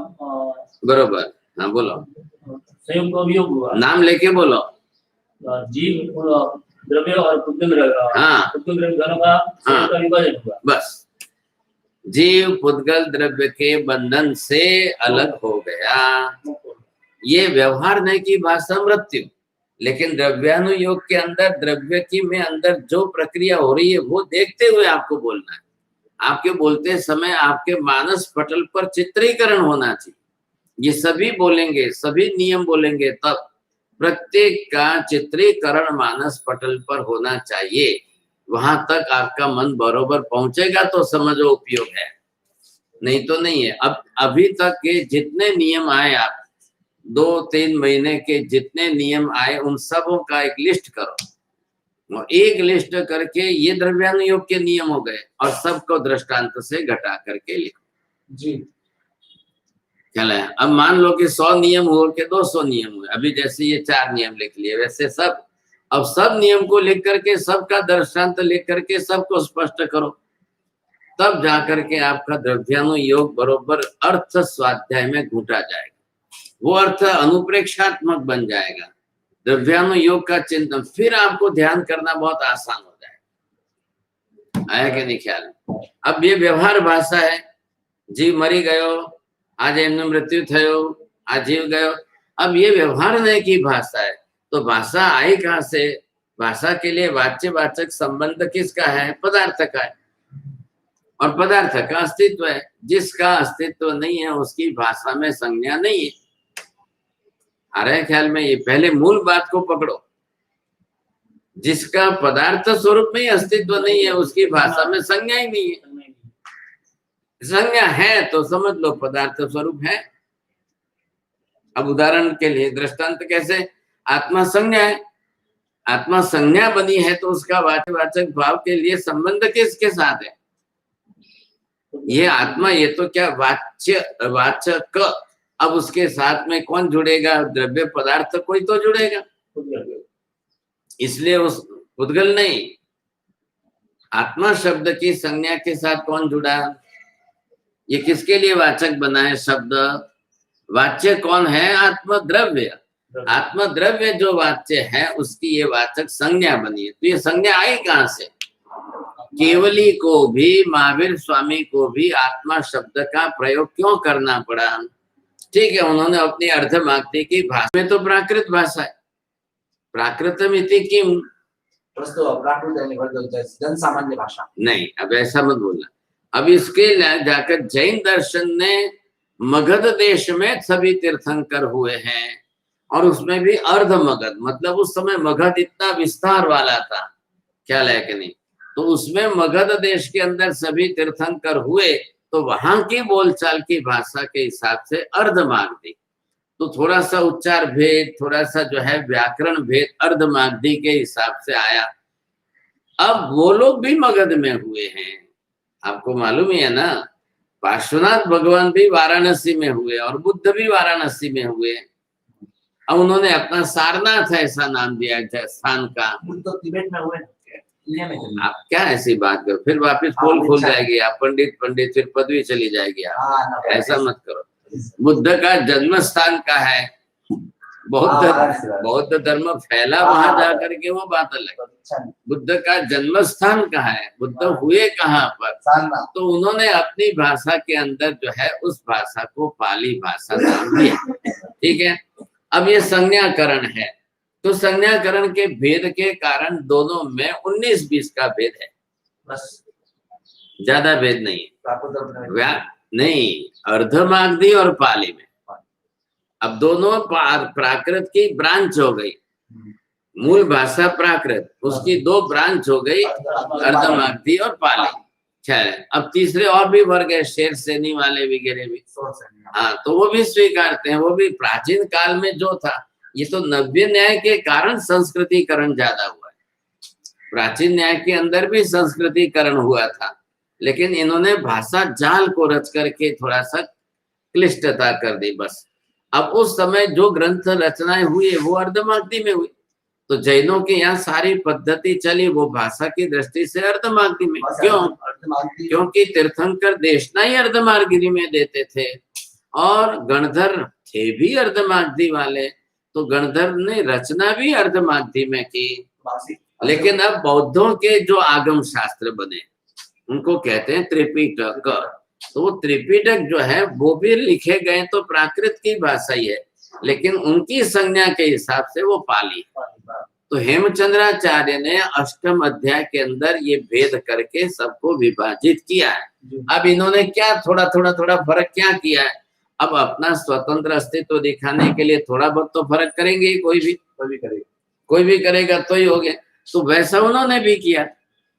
बरोबर। हाँ बोलो, संयोग का वियोग हुआ। नाम लेके बोलो। जीव द्रव्य और पुद्गल हाँ, पुद्गल दोनों का संयोग का विभाजन हुआ। बस जीव पुद्गल द्रव्य के बंधन से अलग हो गया। ये व्यवहार नहीं की भाषा मृत्यु। लेकिन द्रव्यानुयोग के अंदर द्रव्य की में अंदर जो प्रक्रिया हो रही है वो देखते हुए आपको बोलना है। आपके बोलते समय आपके मानस पटल पर चित्रीकरण होना चाहिए। ये सभी बोलेंगे, सभी नियम बोलेंगे, तब प्रत्येक का चित्रीकरण मानस पटल पर होना चाहिए। वहां तक आपका मन बरोबर पहुंचेगा तो समझो उपयोग है, नहीं तो नहीं है। अब अभी तक के जितने नियम आए, आप 2-3 महीने के जितने नियम आए उन सबों का एक लिस्ट करो। एक लिस्ट करके ये द्रव्यानुयोग के नियम हो गए और सबको दृष्टांत से घटा करके लिखो जी। क्या है? अब मान लो कि 100 नियम हो के 200 नियम हुए। अभी जैसे ये 4 नियम लिख लिए, वैसे सब। अब सब नियम को लिख करके, सबका दृष्टांत लिख करके सबको स्पष्ट करो, तब जाकर के आपका द्रव्यानुयोग बरोबर अर्थ स्वाध्याय में घूटा जाएगा। वो अर्थ अनुप्रेक्षात्मक बन जाएगा। द्रव्यानुयोग का चिंतन फिर आपको ध्यान करना बहुत आसान हो जाएगा। आया कि नहीं ख्याल? अब ये व्यवहार भाषा है। जीव मरी गयो, आज एमने मृत्यु थयो, आज जीव गयो। अब ये व्यवहार नहीं की भाषा है। तो भाषा आई कहाँ से? भाषा के लिए वाच्य वाचक संबंध किसका है? पदार्थ का है। और पदार्थ का अस्तित्व है। जिसका अस्तित्व नहीं है उसकी भाषा में संज्ञा नहीं है। आ रहा है ख्याल में? ये पहले मूल बात को पकड़ो। जिसका पदार्थ स्वरूप में अस्तित्व नहीं है उसकी भाषा में संज्ञा ही नहीं है। संज्ञा है तो समझ लो पदार्थ स्वरूप है। अब उदाहरण के लिए दृष्टांत कैसे? आत्मा संज्ञा है। आत्मा संज्ञा बनी है तो उसका वाचक भाव के लिए संबंध किसके साथ है? ये आत्मा, ये तो क्या वाचक। अब उसके साथ में कौन जुड़ेगा? द्रव्य पदार्थ कोई तो जुड़ेगा। इसलिए उस पुद्गल नहीं, आत्मा शब्द की संज्ञा के साथ कौन जुड़ा? ये किसके लिए वाचक बना है शब्द? वाच्य कौन है? आत्मद्रव्य। आत्मद्रव्य जो वाच्य है उसकी ये वाचक संज्ञा बनी है। तो ये संज्ञा आई कहाँ से? केवली को भी, महावीर स्वामी को भी आत्मा शब्द का प्रयोग क्यों करना पड़ा? ठीक है, उन्होंने अपनी अर्धमागधी की भाषा में तो प्राकृत भाषा है। प्राकृतम इति किम, प्राकृत जन सामान्य भाषा नहीं, अब ऐसा मत बोलना। अब इसके जाकर जैन दर्शन ने मगध देश में सभी तीर्थंकर हुए हैं, और उसमें भी अर्ध मगध, मतलब उस समय मगध इतना विस्तार वाला था, ख्याल है कि नहीं? तो उसमें मगध देश के अंदर सभी तीर्थंकर हुए, तो वहां की बोलचाल की भाषा के हिसाब से अर्धमागधी, तो थोड़ा सा उच्चार भेद, थोड़ा सा जो है व्याकरण भेद अर्धमागधी के हिसाब से आया। अब वो लोग भी मगध में हुए हैं, आपको मालूम ही है ना। पार्श्वनाथ भगवान भी वाराणसी में हुए और बुद्ध भी वाराणसी में हुए। अब उन्होंने अपना सारनाथ ऐसा नाम दिया स्थान का। तो तिब्बत में हुए, आप क्या ऐसी बात करो, फिर वापस पोल खुल जाएगी, आप पंडित पंडित, फिर पदवी चली जाएगी आप। ऐसा मत करो। बुद्ध का जन्म स्थान का है, बौद्ध धर्म फैला वहां जाकर के, वो बात अलग। बुद्ध का जन्म स्थान कहाँ है, बुद्ध हुए कहाँ पर, तो उन्होंने अपनी भाषा के अंदर जो है उस भाषा को पाली भाषा नाम दिया। ठीक है, अब ये संज्ञाकरण है, तो संज्ञाकरण के भेद के कारण दोनों में 19-20 का भेद है, बस, ज्यादा भेद नहीं है। नहीं, अर्धमागधी और पाली में। अब दोनों प्राकृत की ब्रांच हो गई, मूल भाषा प्राकृत, उसकी 2 ब्रांच हो गई, अर्धमागधी और पाली। अब तीसरे और भी वर्ग है, शेर सेनी वाले वगैरह भी, हाँ, तो वो भी स्वीकारते हैं। वो भी प्राचीन काल में जो था, ये तो नव्य न्याय के कारण संस्कृतिकरण ज्यादा हुआ है। प्राचीन न्याय के अंदर भी संस्कृतिकरण हुआ था, लेकिन इन्होंने भाषा जाल को रच करके थोड़ा सा क्लिष्टता कर दी, बस। अब उस समय जो ग्रंथ रचनाएं हुई वो अर्धमागधी में हुई, तो जैनों के यहाँ सारी पद्धति चली वो भाषा की दृष्टि से अर्धमागधी में। क्यों? क्योंकि तीर्थंकर देशना ही अर्धमागधी में देते थे, और गणधर थे भी अर्धमागधी वाले, तो गणधर ने रचना भी अर्धमागधी में की। लेकिन अब बौद्धों के जो आगम शास्त्र बने, उनको कहते हैं त्रिपिटक, तो वो त्रिपिटक जो है वो भी लिखे गए तो प्राकृत की भाषा ही है, लेकिन उनकी संज्ञा के हिसाब से वो पाली। तो हेमचंद्राचार्य ने अष्टम अध्याय के अंदर ये भेद करके सबको विभाजित किया है। अब इन्होंने क्या थोड़ा फर्क क्या किया है, अब अपना स्वतंत्र अस्तित्व दिखाने के लिए थोड़ा बहुत तो फर्क करेंगे, कोई भी करेगा तो ही हो गया। तो वैसा उन्होंने भी किया,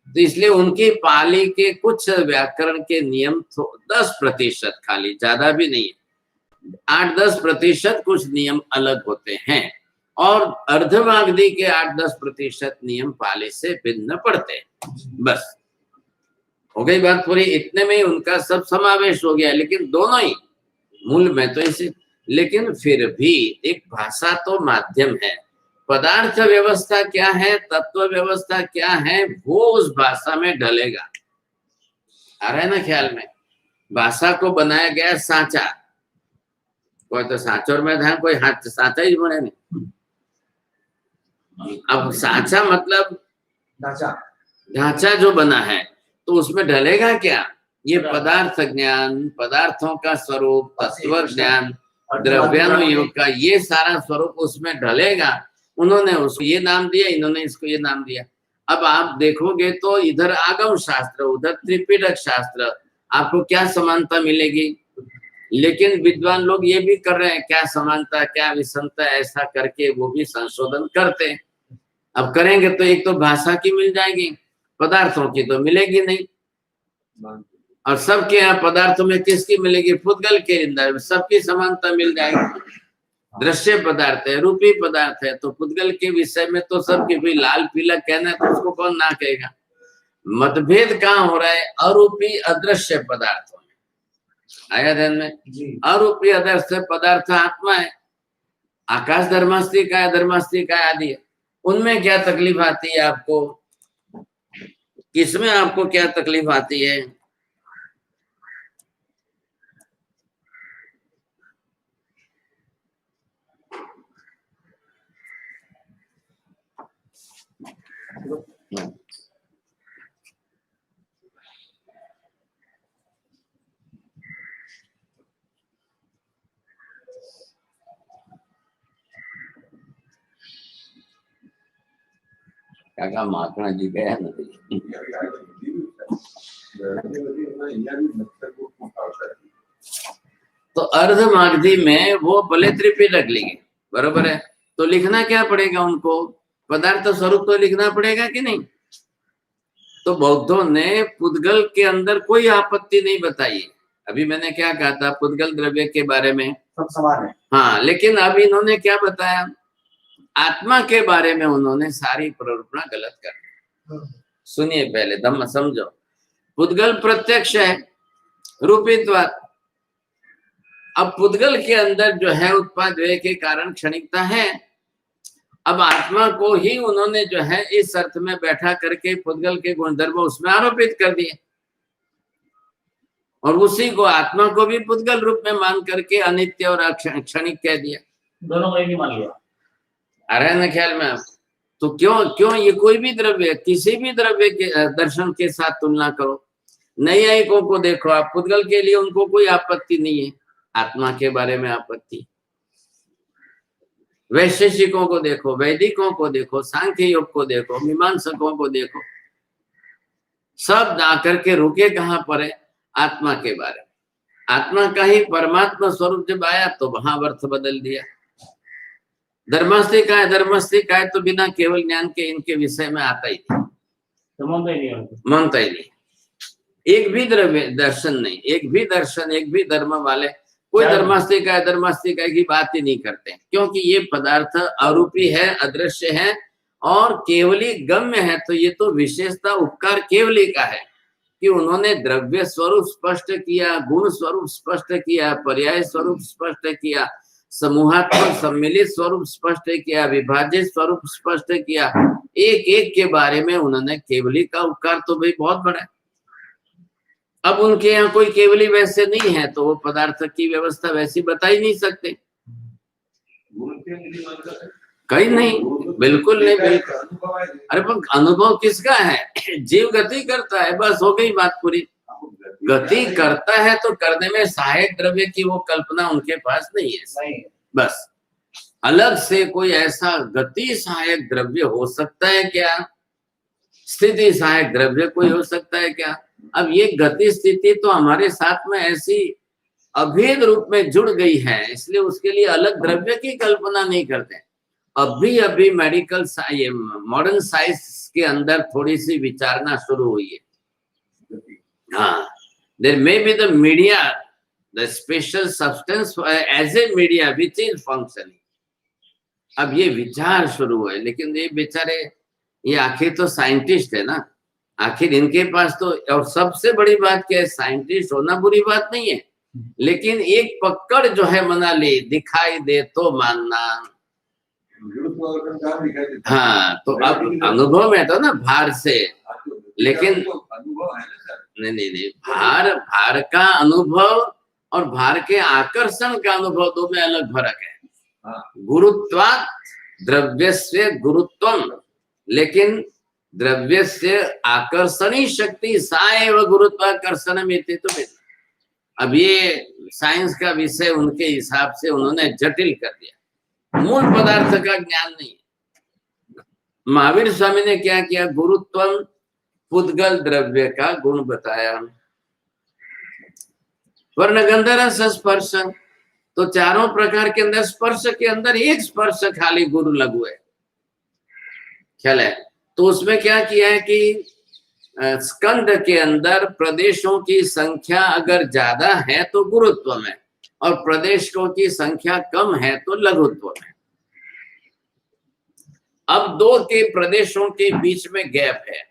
तो इसलिए उनकी पाली के कुछ व्याकरण के नियम 10% खाली, ज्यादा भी नहीं है, 8-10% कुछ नियम अलग होते हैं, और अर्धमागधी के 8-10% नियम पाली से भिन्न पड़ते हैं। बस हो गई बात पूरी, इतने में ही उनका सब समावेश हो गया। लेकिन दोनों ही मूल में तो इसे, लेकिन फिर भी एक भाषा तो माध्यम है, पदार्थ व्यवस्था क्या है, तत्व व्यवस्था क्या है, वो उस भाषा में ढलेगा। आ रहा है ना ख्याल में? भाषा को बनाया गया सांचा, कोई तो सांचोर में था, कोई हाथ सांचा ही बने नहीं। अब सांचा मतलब ढांचा जो बना है, तो उसमें ढलेगा क्या? ये पदार्थ ज्ञान, पदार्थों का स्वरूप, तत्व ज्ञान, द्रव्यानुयोग का ये सारा स्वरूप उसमें ढलेगा। उन्होंने उसको ये नाम दिया, इन्होंने इसको ये नाम दिया। अब आप देखोगे तो इधर आगम शास्त्र, उधर त्रिपिटक शास्त्र, आपको क्या समानता मिलेगी? लेकिन विद्वान लोग ये भी कर रहे हैं, क्या समानता क्या विषमता, ऐसा करके वो भी संशोधन करते हैं। अब करेंगे तो एक तो भाषा की मिल जाएगी, पदार्थों की तो मिलेगी नहीं। और सबके यहाँ पदार्थों में किसकी मिलेगी? पुद्गल के अंदर सबकी समानता मिल जाएगी। दृश्य पदार्थ है, रूपी पदार्थ है, तो पुद्गल के विषय में तो सबके भी लाल पीला कहना है, तो उसको कौन ना कहेगा। मतभेद कहाँ हो रहा है? अरूपी अदृश्य पदार्थों में। आया ध्यान में? अरूपी अदृश्य पदार्थ आत्मा है, आकाश धर्मास्ती का है, धर्मास्ती का आदि है। उनमें क्या तकलीफ आती है आपको? किसमें आपको क्या तकलीफ आती है? काका माखना जी गया नहीं। तो अर्ध मागधी में वो भले त्रिपिटक लिखे, बरोबर है, तो लिखना क्या पड़ेगा उनको, पदार्थ स्वरूप तो लिखना पड़ेगा कि नहीं। तो बौद्धों ने पुद्गल के अंदर कोई आपत्ति नहीं बताई। अभी मैंने क्या कहा था पुद्गल द्रव्य के बारे में, सब समान है। हाँ, लेकिन अब इन्होंने क्या बताया, आत्मा के बारे में उन्होंने सारी प्ररूपणा गलत कर दी। सुनिए पहले, धम्म समझो। पुद्गल प्रत्यक्ष है, रूपित्वात्। अब पुद्गल के अंदर जो है उत्पाद व्यय के कारण क्षणिकता है। अब आत्मा को ही उन्होंने जो है इस अर्थ में बैठा करके पुद्गल के गुणधर्म उसमें आरोपित कर दिए, और उसी को आत्मा को भी पुद्गल रूप में मान करके अनित्य और क्षणिक कह दिया। दोनों को एक ही मान लिया। आ रहा है ना ख्याल में आप? तो क्यों ये कोई भी द्रव्य, किसी भी द्रव्य के दर्शन के साथ तुलना करो। नैयायिकों को देखो आप, पुद्गल के लिए उनको कोई आपत्ति नहीं है, आत्मा के बारे में आपत्ति। वैशेषिकों को देखो, वैदिकों को देखो, सांख्य योग को देखो, मीमांसकों को देखो, सब आकर के रुके कहाँ पर है, आत्मा के बारे में। आत्मा का ही परमात्मा स्वरूप जब आया तो वहां अर्थ बदल दिया। धर्मस्थी का है, धर्मस्थी का है तो बिना केवल ज्ञान के इनके विषय में आता ही नहीं, मानता ही नहीं। एक भी द्रव्य दर्शन नहीं, एक भी दर्शन, एक भी धर्म वाले कोई धर्मस्थी का है, धर्मस्थी का की बात ही नहीं करते, क्योंकि ये पदार्थ अरूपी है, अदृश्य है और केवली गम्य है। तो ये तो विशेषता उपकार केवली का है कि उन्होंने द्रव्य स्वरूप स्पष्ट किया, गुण स्वरूप स्पष्ट किया, पर्याय स्वरूप स्पष्ट किया, समूहात्मक सम्मिलित स्वरूप स्पष्ट किया, विभाजित स्वरूप स्पष्ट किया। एक एक के बारे में उन्होंने केवली का उपकार तो भाई बहुत बड़ा है। अब उनके यहाँ कोई केवली वैसे नहीं है तो वो पदार्थ की व्यवस्था वैसी बता ही नहीं सकते। कहीं नहीं, बिल्कुल नहीं, बिल्कुल। अरे पर अनुभव किसका है? जीव गति करता है, बस हो गई बात पूरी। गति करता है तो करने में सहायक द्रव्य की वो कल्पना उनके पास नहीं है, बस। अलग से कोई ऐसा गति सहायक द्रव्य हो सकता है क्या? स्थिति सहायक द्रव्य कोई हो सकता है क्या? अब ये गति स्थिति तो हमारे साथ में ऐसी अभेद रूप में जुड़ गई है, इसलिए उसके लिए अलग द्रव्य की कल्पना नहीं करते। अभी मेडिकल मॉडर्न साइंस के अंदर थोड़ी सी विचारना शुरू हुई है। हाँ, there may be the media, the special substance as a media which is functioning. अब ये विचार शुरू हुए, लेकिन ये बेचारे, ये आखिर तो साइंटिस्ट है ना, आखिर इनके पास तो, और सबसे बड़ी बात क्या है, साइंटिस्ट होना बुरी बात नहीं है, लेकिन एक पकड़ जो है मना ली, दिखाई दे तो मानना। हाँ, तो अब अनुभव में तो ना भार से, लेकिन नहीं, भार का अनुभव और भार के आकर्षण का अनुभव दो में अलग फर्क है। गुरुत्वात् द्रव्यस्य गुरुत्वम, लेकिन द्रव्यस्य आकर्षणी शक्ति सा एव गुरुत्वाकर्षणम इति। तो अब ये साइंस का विषय उनके हिसाब से उन्होंने जटिल कर दिया, मूल पदार्थ का ज्ञान नहीं है। महावीर स्वामी ने क्या किया, गुरुत्वम पुद्गल द्रव्य का गुण बताया। वर्ण गंध रस स्पर्श, तो चारों प्रकार के अंदर स्पर्श के अंदर एक स्पर्श खाली गुरु लघु है, ख्याल है। तो उसमें क्या किया है कि स्कंद के अंदर प्रदेशों की संख्या अगर ज्यादा है तो गुरुत्व में, और प्रदेशों की संख्या कम है तो लघुत्व में। अब दो के प्रदेशों के बीच में गैप है,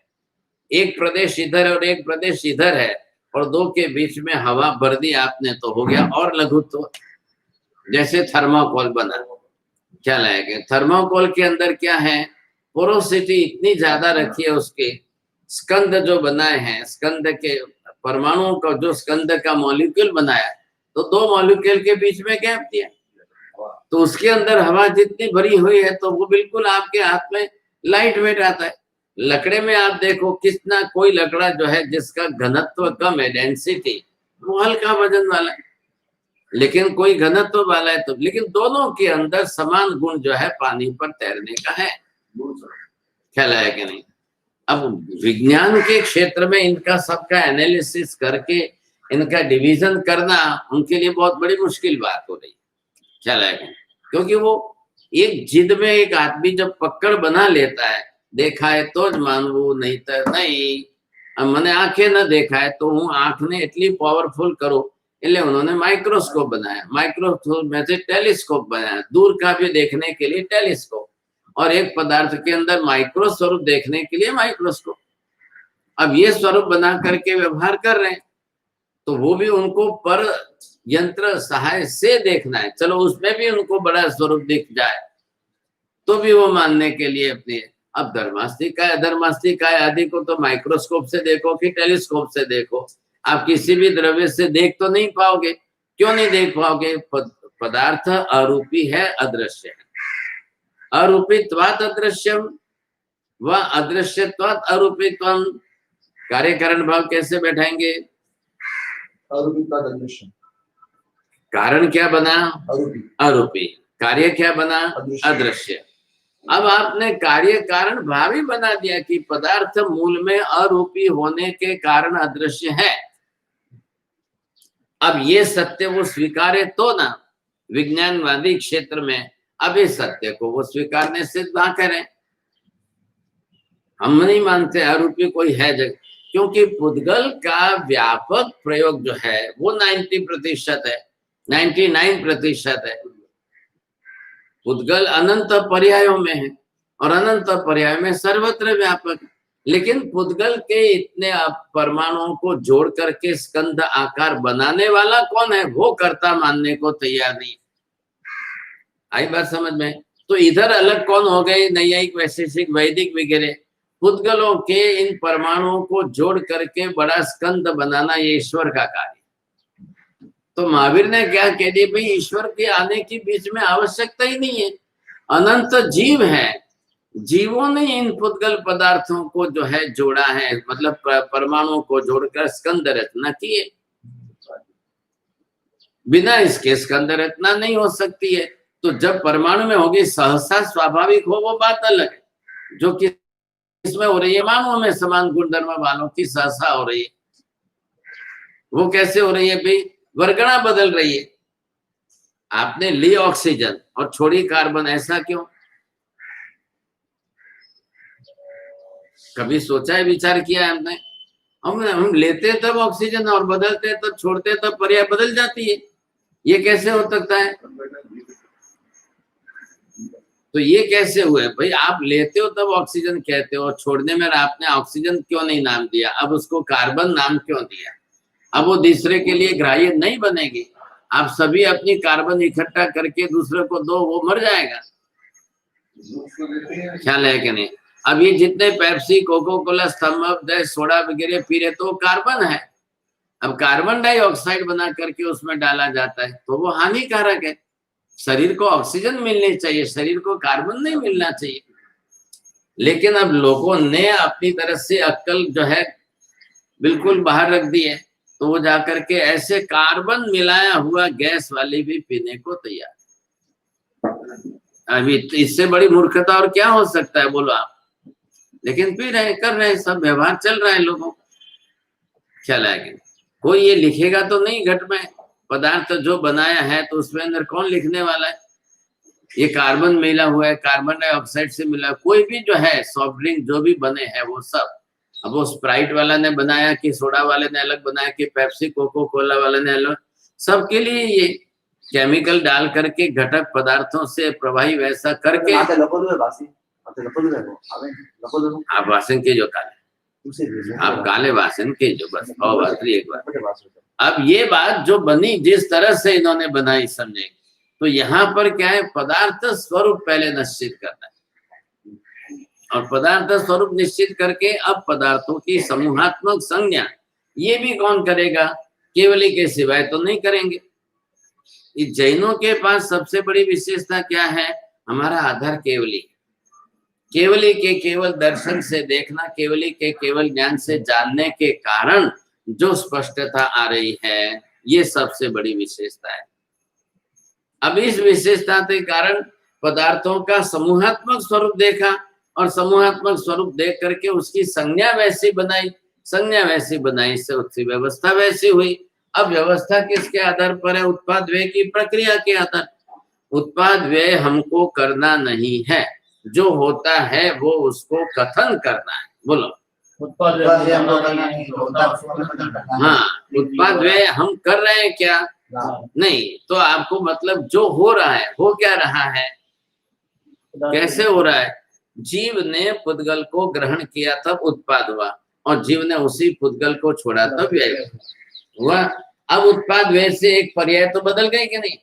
एक प्रदेश इधर और एक प्रदेश इधर है, और दो के बीच में हवा भर दी आपने तो हो गया और लघुत्व। जैसे थर्माकोल बना, क्या लाएगा, थर्माकोल के अंदर क्या है, पोरोसिटी इतनी ज्यादा रखी है उसके, स्कंद जो बनाए हैं, स्कंद के परमाणुओं का जो स्कंद का मॉलिक्यूल बनाया, तो दो मॉलिक्यूल के बीच में गैप दिया, तो उसके अंदर हवा जितनी भरी हुई है तो वो बिल्कुल आपके हाथ में लाइट वेट आता है। लकड़े में आप देखो कितना, कोई लकड़ा जो है जिसका घनत्व कम है, डेंसिटी, वो हल्का वजन वाला है, लेकिन कोई घनत्व वाला है तो, लेकिन दोनों के अंदर समान गुण जो है पानी पर तैरने का है। ख्याल आया कि नहीं? अब विज्ञान के क्षेत्र में इनका सबका एनालिसिस करके इनका डिवीजन करना उनके लिए बहुत बड़ी मुश्किल बात हो रही है, ख्याल आया कि नहीं? क्योंकि वो एक जिद में एक आदमी जब पकड़ बना लेता है, देखा है तो ज मानવું नहीं तो नहीं, मैंने आंखें न देखा है तो हूँ आंख ने इतनी पावरफुल करो, એટલે उन्होंने माइक्रोस्कोप बनाया, माइक्रोस्कोप में से टेलीस्कोप बनाया, दूर का भी देखने के लिए टेलीस्कोप, और एक पदार्थ के अंदर माइक्रो स्वरूप देखने के लिए माइक्रोस्कोप। अब ये स्वरूप बना करके व्यवहार कर रहे हैं, तो वो भी उनको पर यंत्र सहाय से देखना है। चलो उसमें भी उनको बड़ा स्वरूप दिख जाए तो भी वो मानने के लिए अपने, अब धर्मास्तिकाय अधर्मास्तिकाय आदि को तो माइक्रोस्कोप से देखो कि टेलीस्कोप से देखो, आप किसी भी द्रव्य से देख तो नहीं पाओगे। क्यों नहीं देख पाओगे? पदार्थ अरूपी है, अदृश्य है। अरूपित्वात् अदृश्यम व अदृश्यत्वात् अरूपित्वम। कार्य कारण भाव कैसे बैठाएंगे? अरूपित्वात् अदृश्यम। कारण क्या बना? अरूपी। अरूपी। कार्य क्या बना? अदृश्य। अब आपने कार्य कारण भाव ही बना दिया कि पदार्थ मूल में अरूपी होने के कारण अदृश्य है। अब ये सत्य वो स्वीकारे तो ना, विज्ञानवादी क्षेत्र में अब इस सत्य को वो स्वीकारने से ना करें। हम नहीं मानते अरूपी कोई है जगह, क्योंकि पुद्गल का व्यापक प्रयोग जो है वो 90% है, 99% है। पुद्गल अनंत पर्यायों में है और अनंत पर्याय में सर्वत्र व्यापक, लेकिन पुद्गल के इतने परमाणुओं को जोड़ करके स्कंध आकार बनाने वाला कौन है? वो कर्ता मानने को तैयार नहीं। आई बात समझ में? तो इधर अलग कौन हो गए? नैयायिक, वैशेषिक, वैदिक वगैरह। पुद्गलों के इन परमाणुओं को जोड़ करके बड़ा स्कंद बनाना ये ईश्वर का कार्य। तो महावीर ने क्या कह दिया? भाई ईश्वर के आने की बीच में आवश्यकता ही नहीं है, अनंत जीव है, जीवों ने इन पुद्गल पदार्थों को जो है जोड़ा है, मतलब परमाणुओं को जोड़कर स्कंद रचना की है। बिना इसके स्कंद रचना नहीं हो सकती है। तो जब परमाणु में होगी सहसा स्वाभाविक हो वो बात अलग है, जो कि इसमें हो रही है परमाणुओं में समान गुणधर्म वालों की सहसा हो रही है। वो कैसे हो रही है भाई? वर्गणा बदल रही है। आपने ली ऑक्सीजन और छोड़ी कार्बन, ऐसा क्यों? कभी सोचा है, विचार किया है हमने? हम लेते तब ऑक्सीजन और बदलते तब, छोड़ते तब पर्याय बदल जाती है। ये कैसे हो सकता है? तो ये कैसे हुआ है भाई? आप लेते हो तब ऑक्सीजन कहते हो, छोड़ने में आपने ऑक्सीजन क्यों नहीं नाम दिया? अब उसको कार्बन नाम क्यों दिया? अब वो दूसरे के लिए ग्राह्य नहीं बनेगी। आप सभी अपनी कार्बन इकट्ठा करके दूसरे को दो, वो मर जाएगा। ख्याल है कि नहीं? अब ये जितने Pepsi, Coca Cola, Thums Up, soda वगैरह पी रहे तो कार्बन है। अब कार्बन डाइऑक्साइड बना करके उसमें डाला जाता है तो वो हानिकारक है। शरीर को ऑक्सीजन मिलनी चाहिए, शरीर को कार्बन नहीं मिलना चाहिए। लेकिन अब लोगों ने अपनी तरफ से अक्ल जो है बिल्कुल बाहर रख दी है, तो वो जाकर के ऐसे कार्बन मिलाया हुआ गैस वाली भी पीने को तैयार। अभी इससे बड़ी मूर्खता और क्या हो सकता है, बोलो आप? लेकिन पी रहे, कर रहे, सब व्यवहार चल रहा है लोगों। ख्याल आएगा? कोई ये लिखेगा तो नहीं घट में पदार्थ जो बनाया है, तो उसमें अंदर कौन लिखने वाला है? ये कार्बन मिला हुआ है, कार्बन डाइऑक्साइड से मिला। कोई भी जो है सॉफ्ट ड्रिंक जो भी बने हैं वो सब, अब वो स्प्राइट वाला ने बनाया कि सोडा वाले ने अलग बनाया कि पेप्सी कोको कोला वाले ने अलग, सबके लिए ये केमिकल डाल करके घटक पदार्थों से प्रवाही वैसा करके। आप वासन के जो काले, आप काले वासन के जो, बस एक बार। अब ये बात जो बनी, जिस तरह से इन्होंने बनाई, समझे? तो यहाँ पर क्या है? पदार्थ स्वरूप पहले निश्चित करना है, और पदार्थ स्वरूप निश्चित करके अब पदार्थों की समूहात्मक संज्ञा ये भी कौन करेगा? केवली के सिवाय तो नहीं करेंगे। इस जैनों के पास सबसे बड़ी विशेषता क्या है? हमारा आधार केवली, केवली के केवल दर्शन से देखना, केवली के केवल ज्ञान से जानने के कारण जो स्पष्टता आ रही है, ये सबसे बड़ी विशेषता है। अब इस विशेषता के कारण पदार्थों का समूहात्मक स्वरूप देखा और समूहात्मक स्वरूप देख करके उसकी संज्ञा वैसी बनाई, संज्ञा वैसी बनाई से उसकी व्यवस्था वैसी हुई। अब व्यवस्था किसके आधार पर है? उत्पाद व्यय की प्रक्रिया के आधार। उत्पाद व्यय हमको करना नहीं है, जो होता है वो उसको कथन करना है। बोलो। उत्पाद हाँ, उत्पाद व्यय हम कर रहे हैं क्या? नहीं। तो आपको मतलब जो हो रहा है, हो क्या रहा है, कैसे हो रहा है? जीव ने पुद्गल को ग्रहण किया तब उत्पाद हुआ, और जीव ने उसी पुद्गल को छोड़ा तब व्यय हुआ। अब उत्पाद व्यय से एक पर्याय तो बदल गई कि नहीं?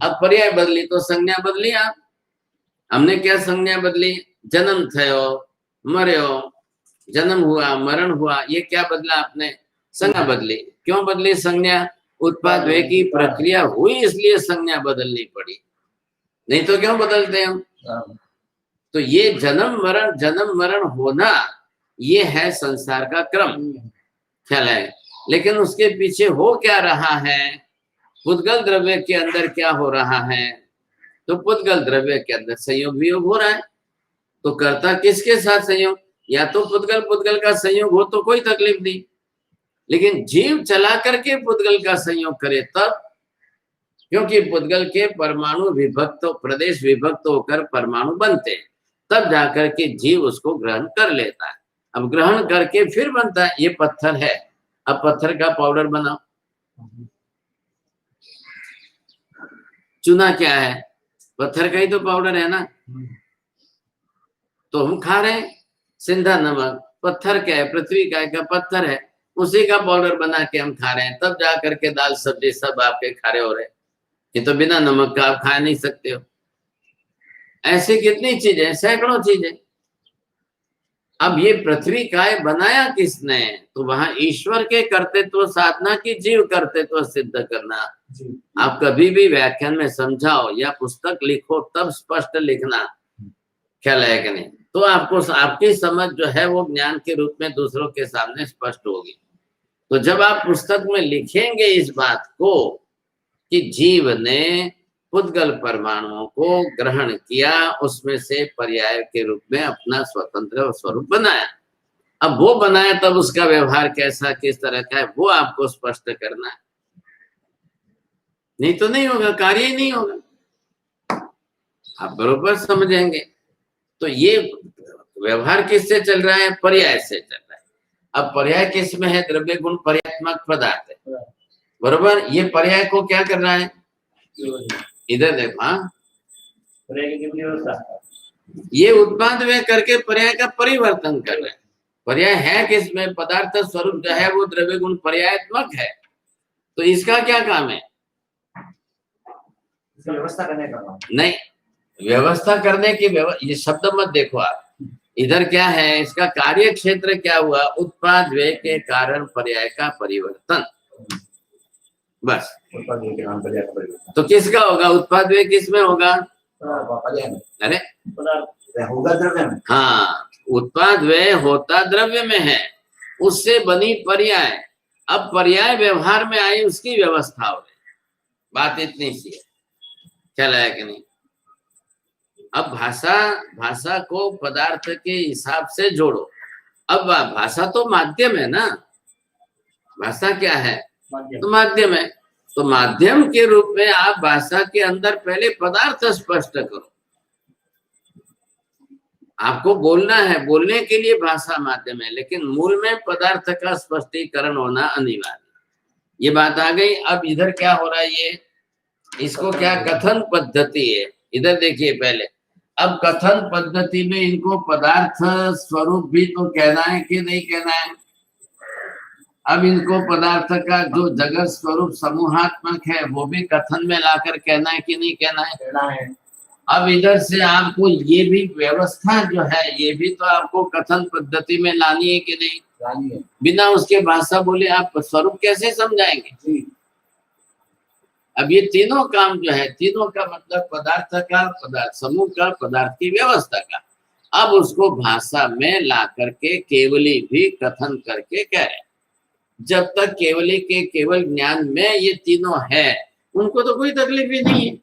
अब पर्याय बदली तो संज्ञा बदली। आप हमने क्या संज्ञा बदली? जन्म थयो, मर्यो, जन्म हुआ, मरण हुआ, ये क्या बदला आपने? संज्ञा बदली। क्यों बदली संज्ञा? उत्पाद व्यय की प्रक्रिया हुई इसलिए संज्ञा बदलनी पड़ी, नहीं तो क्यों बदलते हम? तो ये जन्म मरण होना, ये है संसार का क्रम, ख्याल है। लेकिन उसके पीछे हो क्या रहा है? पुद्गल द्रव्य के अंदर क्या हो रहा है? तो पुद्गल द्रव्य के अंदर संयोग वियोग हो रहा है। तो कर्ता किसके साथ संयोग? या तो पुद्गल का संयोग हो तो कोई तकलीफ नहीं, लेकिन जीव चला करके पुद्गल का संयोग करे तब, क्योंकि पुद्गल के परमाणु विभक्त, प्रदेश विभक्त होकर परमाणु बनते हैं, तब जाकर के जीव उसको ग्रहण कर लेता है। अब ग्रहण करके फिर बनता है। ये पत्थर है, अब पत्थर का पाउडर बनाओ। चूना क्या है? पत्थर का ही तो पाउडर है ना। तो हम खा रहे हैं सिंधा नमक, पत्थर क्या है? पृथ्वी का पत्थर है, उसी का पाउडर बना के हम खा रहे हैं, तब जा करके दाल सब्जी सब आपके खारे हो रहे हैं। ये तो बिना नमक का आप खा नहीं सकते हो। ऐसी कितनी चीजें, सैकड़ों चीजें। अब ये पृथ्वी काय बनाया किसने? तो वहां ईश्वर के कर्तृत्व साधना की जीव कर्तृत्व सिद्ध करना। आप कभी भी व्याख्यान में समझाओ या पुस्तक लिखो तब स्पष्ट लिखना, ख्याल है कि नहीं? तो आपको आपकी समझ जो है वो ज्ञान के रूप में दूसरों के सामने स्पष्ट होगी। तो जब आप पुस्तक में लिखेंगे इस बात को कि जीव ने पुद्गल परमाणुओं को ग्रहण किया, उसमें से पर्याय के रूप में अपना स्वतंत्र स्वरूप बनाया, अब वो बनाया तब उसका व्यवहार कैसा, किस तरह का है, वो आपको स्पष्ट करना है। नहीं तो नहीं होगा, कार्य ही नहीं होगा। आप बरोबर समझेंगे। तो ये व्यवहार किससे चल रहा है? पर्याय से चल रहा है। अब पर्याय किस में है? द्रव्य गुण पर्यात्मक पदार्थ है, बरोबर। ये पर्याय को क्या कर रहा है? इधर देखो, हाँ, ये उत्पाद व्यय करके पर्याय का परिवर्तन कर रहे हैं। पर्याय है किसमें? पदार्थ स्वरूप जो है वो द्रव्य गुण पर्यायात्मक है। तो इसका क्या काम है? व्यवस्था करने का नहीं, व्यवस्था करने की ये शब्द मत देखो आप। इधर क्या है? इसका कार्य क्षेत्र क्या हुआ? उत्पाद व्यय के कारण पर्याय का परिवर्तन, बस। तो किसका होगा? उत्पाद व्यय किसमें होगा? अरे होगा द्रव्य में। हाँ, उत्पाद व्यय होता द्रव्य में है, उससे बनी पर्याय। अब पर्याय व्यवहार में आई, उसकी व्यवस्था हो रही। बात इतनी सी है, ख्याल है कि नहीं? अब भाषा को पदार्थ के हिसाब से जोड़ो। अब भाषा तो माध्यम है ना, भाषा क्या है? तो माध्यम है। तो माध्यम के रूप में आप भाषा के अंदर पहले पदार्थ स्पष्ट करो। आपको बोलना है, बोलने के लिए भाषा माध्यम है, लेकिन मूल में पदार्थ का स्पष्टीकरण होना अनिवार्य। ये बात आ गई। अब इधर क्या हो रहा है? ये इसको क्या कथन पद्धति है? इधर देखिए पहले। अब कथन पद्धति में इनको पदार्थ स्वरूप भी तो कहना है कि नहीं कहना है? अब इनको पदार्थ का जो जगत स्वरूप समूहात्मक है वो भी कथन में लाकर कहना है कि नहीं कहना है? कहना है। अब इधर से आपको ये भी व्यवस्था जो है ये भी तो आपको कथन पद्धति में लानी है कि नहीं? लानी है। बिना उसके भाषा बोले आप स्वरूप कैसे समझाएंगे? अब ये तीनों काम जो है, तीनों का मतलब पदार्थ का, पदार्थ समूह का, पदार्थ की व्यवस्था का, अब उसको भाषा में ला करके केवली भी कथन करके कह रहे। जब तक केवली के केवल ज्ञान में ये तीनों है, उनको तो कोई तकलीफ ही नहीं है।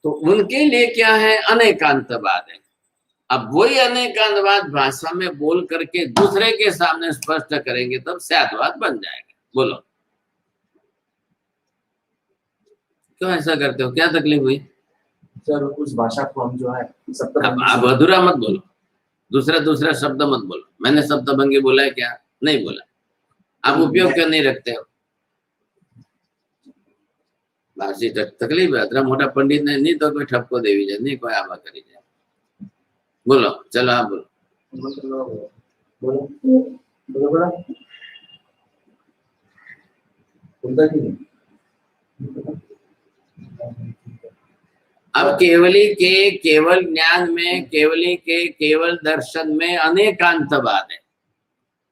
तो उनके लिए क्या है? अनेकांतवाद है। अब वही अनेकांतवाद भाषा में बोल करके दूसरे के सामने स्पष्ट करेंगे तब स्याद्वाद बन जाएगा। बोलो क्यों ऐसा करते हो, क्या तकलीफ हुई? सर उस भाषा को हम जो है अब आप अधूरा मत बोलो, दूसरा शब्द मत बोलो। मैंने सप्तभंगी बोला है क्या? नहीं बोला। आप उपयोग क्यों नहीं रखते हो? भाषी तकलीफ है, अतरा मोटा पंडित ने नहीं तो कोई ठपको देवी जाए, नहीं कोई आवा करी जाए। बोलो, चलो आप बोलो। अब केवली के केवल ज्ञान में, केवली के केवल दर्शन में अनेकांतवाद है।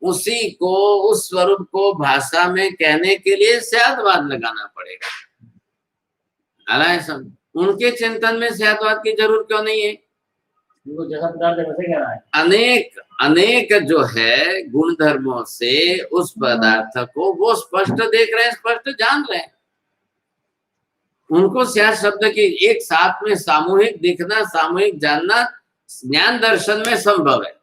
उसी को, उस स्वरूप को भाषा में कहने के लिए स्याद्वाद लगाना पड़ेगा। उनके चिंतन में स्याद्वाद की जरूरत क्यों नहीं है? अनेक अनेक जो है गुण धर्मों से उस पदार्थ को वो स्पष्ट देख रहे हैं, स्पष्ट जान रहे हैं। उनको स्याद शब्द की एक साथ में सामूहिक दिखना, सामूहिक जानना ज्ञान दर्शन में संभव है।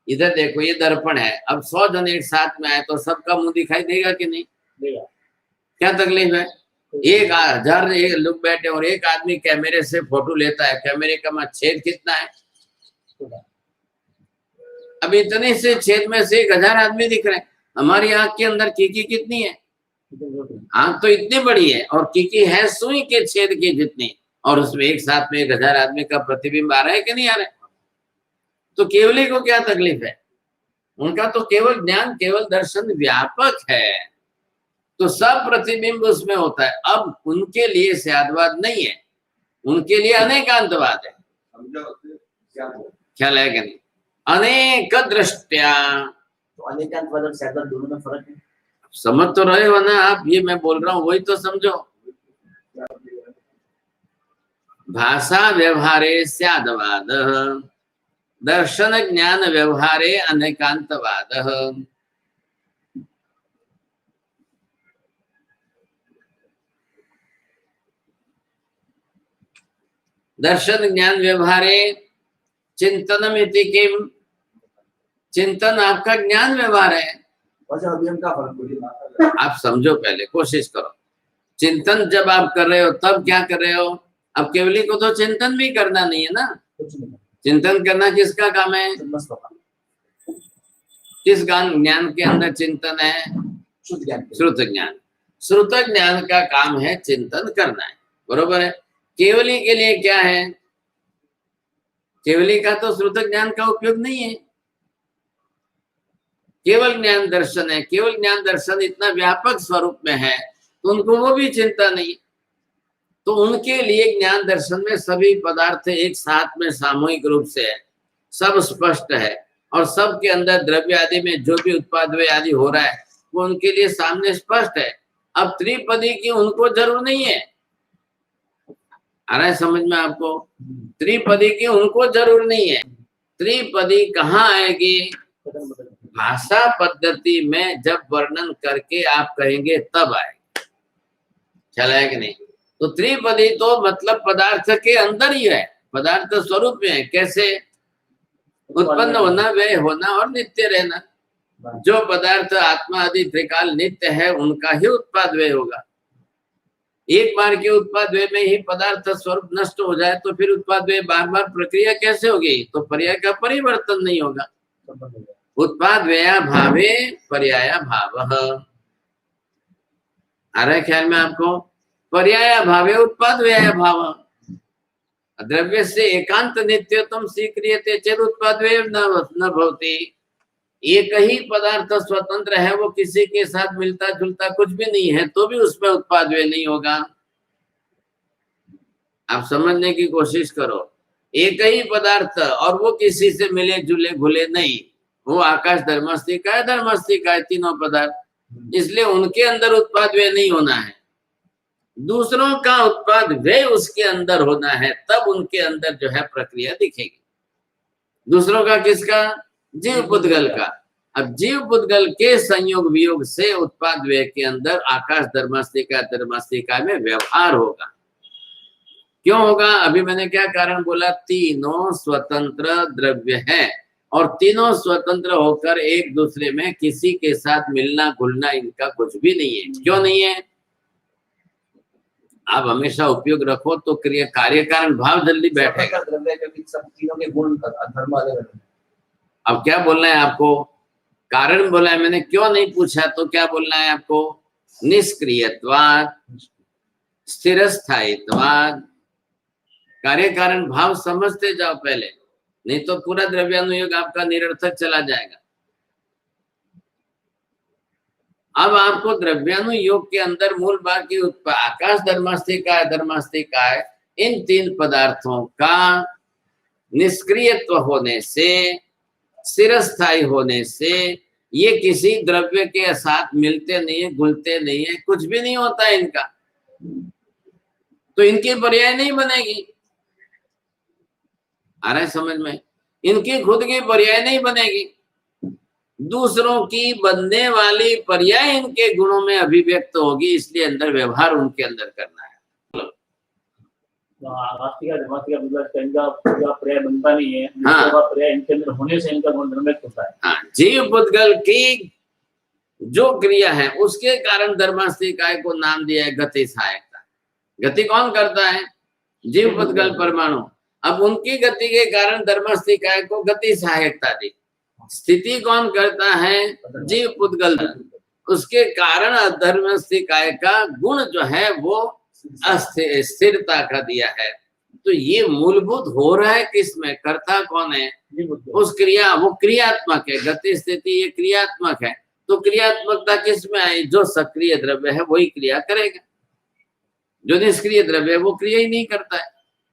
इधर देखो, ये दर्पण है, अब 100 जन एक साथ में आए तो सबका मुंह दिखाई देगा कि नहीं देगा? क्या तकलीफ है? 1000 लोग बैठे और एक आदमी कैमरे से फोटो लेता है, कैमरे का छेद कितना है? अब इतने से छेद में से 1000 आदमी दिख रहे हैं। हमारी आंख के अंदर कीकी कितनी है? आंख तो इतनी बड़ी है और कीकी है सुई के छेद की जितनी, और उसमें एक साथ में 1000 आदमी का प्रतिबिंब आ रहा है कि नहीं आ रहा है? तो केवली को क्या तकलीफ है? उनका तो केवल ज्ञान, केवल दर्शन व्यापक है, तो सब प्रतिबिंब उसमें होता है। अब उनके लिए स्याद्वाद नहीं है, उनके लिए अनेकांतवाद है। ख्याल है कि नहीं? अनेक दृष्टिया, तो अनेकांतवाद और स्याद्वाद दोनों में फर्क है। समझ तो रहे हो ना आप? ये मैं बोल रहा हूं वही तो समझो। भाषा व्यवहारे स्याद्वाद, दर्शन ज्ञान व्यवहारे अनेकांतवाद। दर्शन ज्ञान व्यवहारे चिंतनमिति किम, चिंतन आपका ज्ञान व्यवहार है। अभी हम क्या फर्क? आप समझो, पहले कोशिश करो। चिंतन जब आप कर रहे हो तब क्या कर रहे हो? अब केवली को तो चिंतन भी करना नहीं है ना। चिंतन करना किसका काम है? किस ज्ञान के अंदर चिंतन है? श्रुत ज्ञान। श्रुत ज्ञान का काम है चिंतन करना है, बरोबर है। केवली के लिए क्या है? केवली का तो श्रुत ज्ञान का उपयोग नहीं है, केवल ज्ञान दर्शन है। केवल ज्ञान दर्शन इतना व्यापक स्वरूप में है तो उनको वो भी चिंता नहीं। तो उनके लिए ज्ञान दर्शन में सभी पदार्थ एक साथ में सामूहिक रूप से है, सब स्पष्ट है, और सब के अंदर द्रव्य आदि में जो भी उत्पाद आदि हो रहा है वो उनके लिए सामने स्पष्ट है। अब त्रिपदी की उनको जरूर नहीं है। आ रहा है समझ में आपको? त्रिपदी की उनको जरूर नहीं है। त्रिपदी कहाँ आएगी? भाषा पद्धति में जब वर्णन करके आप कहेंगे तब आएगी। चला है कि नहीं? तो त्रिपदी तो मतलब पदार्थ के अंदर ही है, पदार्थ स्वरूप में है। कैसे? उत्पन्न होना, व्यय होना और नित्य रहना। जो पदार्थ आत्मा आदि त्रिकाल नित्य है उनका ही उत्पाद व्यय होगा। एक बार के उत्पाद व्यय में ही पदार्थ स्वरूप नष्ट हो जाए तो फिर उत्पाद व्यय बार बार प्रक्रिया कैसे होगी? तो पर्याय का परिवर्तन नहीं होगा। उत्पाद व्यया भावे पर्याय भाव। आ रहा है ख्याल में आपको? पर्याय भावे उत्पाद व्यय भाव। द्रव्य से एकांत नित्यतम स्वीक्रियते चेद उत्पाद व्यय न भवति। एक ही पदार्थ स्वतंत्र है, वो किसी के साथ मिलता जुलता कुछ भी नहीं है तो भी उसमें उत्पाद व्यय नहीं होगा। आप समझने की कोशिश करो। एक ही पदार्थ और वो किसी से मिले जुले घुले नहीं, वो आकाश धर्मस्थिका है, धर्मस्थिका है, तीनों पदार्थ। इसलिए उनके अंदर उत्पाद व्यय नहीं होना है, दूसरों का उत्पाद व्यय उसके अंदर होना है, तब उनके अंदर जो है प्रक्रिया दिखेगी। दूसरों का किसका? जीव पुद्गल का। अब जीव पुद्गल के संयोग वियोग से उत्पाद व्यय के अंदर आकाश धर्मस्थिका में व्यवहार होगा। क्यों होगा? अभी मैंने क्या कारण बोला? तीनों स्वतंत्र द्रव्य है और तीनों स्वतंत्र होकर एक दूसरे में किसी के साथ मिलना घुलना इनका कुछ भी नहीं है। क्यों नहीं है? आप हमेशा उपयोग रखो तो क्रिया कार्य कारण भाव जल्दी बैठेगा। द्रव्य क्योंकि सब तीनों के गुण धर्म अलग अलग है। अब क्या बोलना है आपको? कारण बोला है मैंने, क्यों नहीं पूछा तो क्या बोलना है आपको? निष्क्रियत्वाद, स्थिर स्थायित्वाद, कार्य कारण भाव समझते जाओ पहले, नहीं तो पूरा द्रव्यानुयोग आपका निरर्थक चला जाएगा। अब आपको द्रव्यानुयोग के अंदर मूल बात की आकाश धर्मास्तिकाय धर्मास्तिकाय इन तीन पदार्थों का निष्क्रियत्व होने से, स्थिर स्थायी होने से, ये किसी द्रव्य के साथ मिलते नहीं है, घुलते नहीं है, कुछ भी नहीं होता है इनका, तो इनकी पर्याय नहीं बनेगी। आ रहा है समझ में? इनकी खुद की पर्याय नहीं बनेगी, दूसरों की बनने वाली पर्याय इनके गुणों में अभिव्यक्त होगी, इसलिए अंदर व्यवहार उनके अंदर करना है। इनका पर्याय बनता नहीं है। हाँ, पर्याय इनके अंदर होने से इनका गुण धर्मित होता है। हाँ, जीव पुद्गल की जो क्रिया है उसके कारण धर्मास्तिकाय को नाम दिया है गति सहायकता। गति कौन करता है? जीव पुद्गल परमाणु। अब उनकी गति के कारण धर्मास्तिकाय को गति सहायकता दी। स्थिति कौन करता है? जीव पुद्गल। उसके कारण धर्मास्तिकाय का गुण जो है वो स्थिरता का दिया है। तो ये मूलभूत हो रहा है किसमें? कर्ता कौन है? उस क्रिया, वो क्रियात्मक है। गति स्थिति ये क्रियात्मक है, तो क्रियात्मकता किसमें आई? जो सक्रिय द्रव्य है वही क्रिया करेगा, जो निष्क्रिय द्रव्य है वो क्रिया ही नहीं करता है।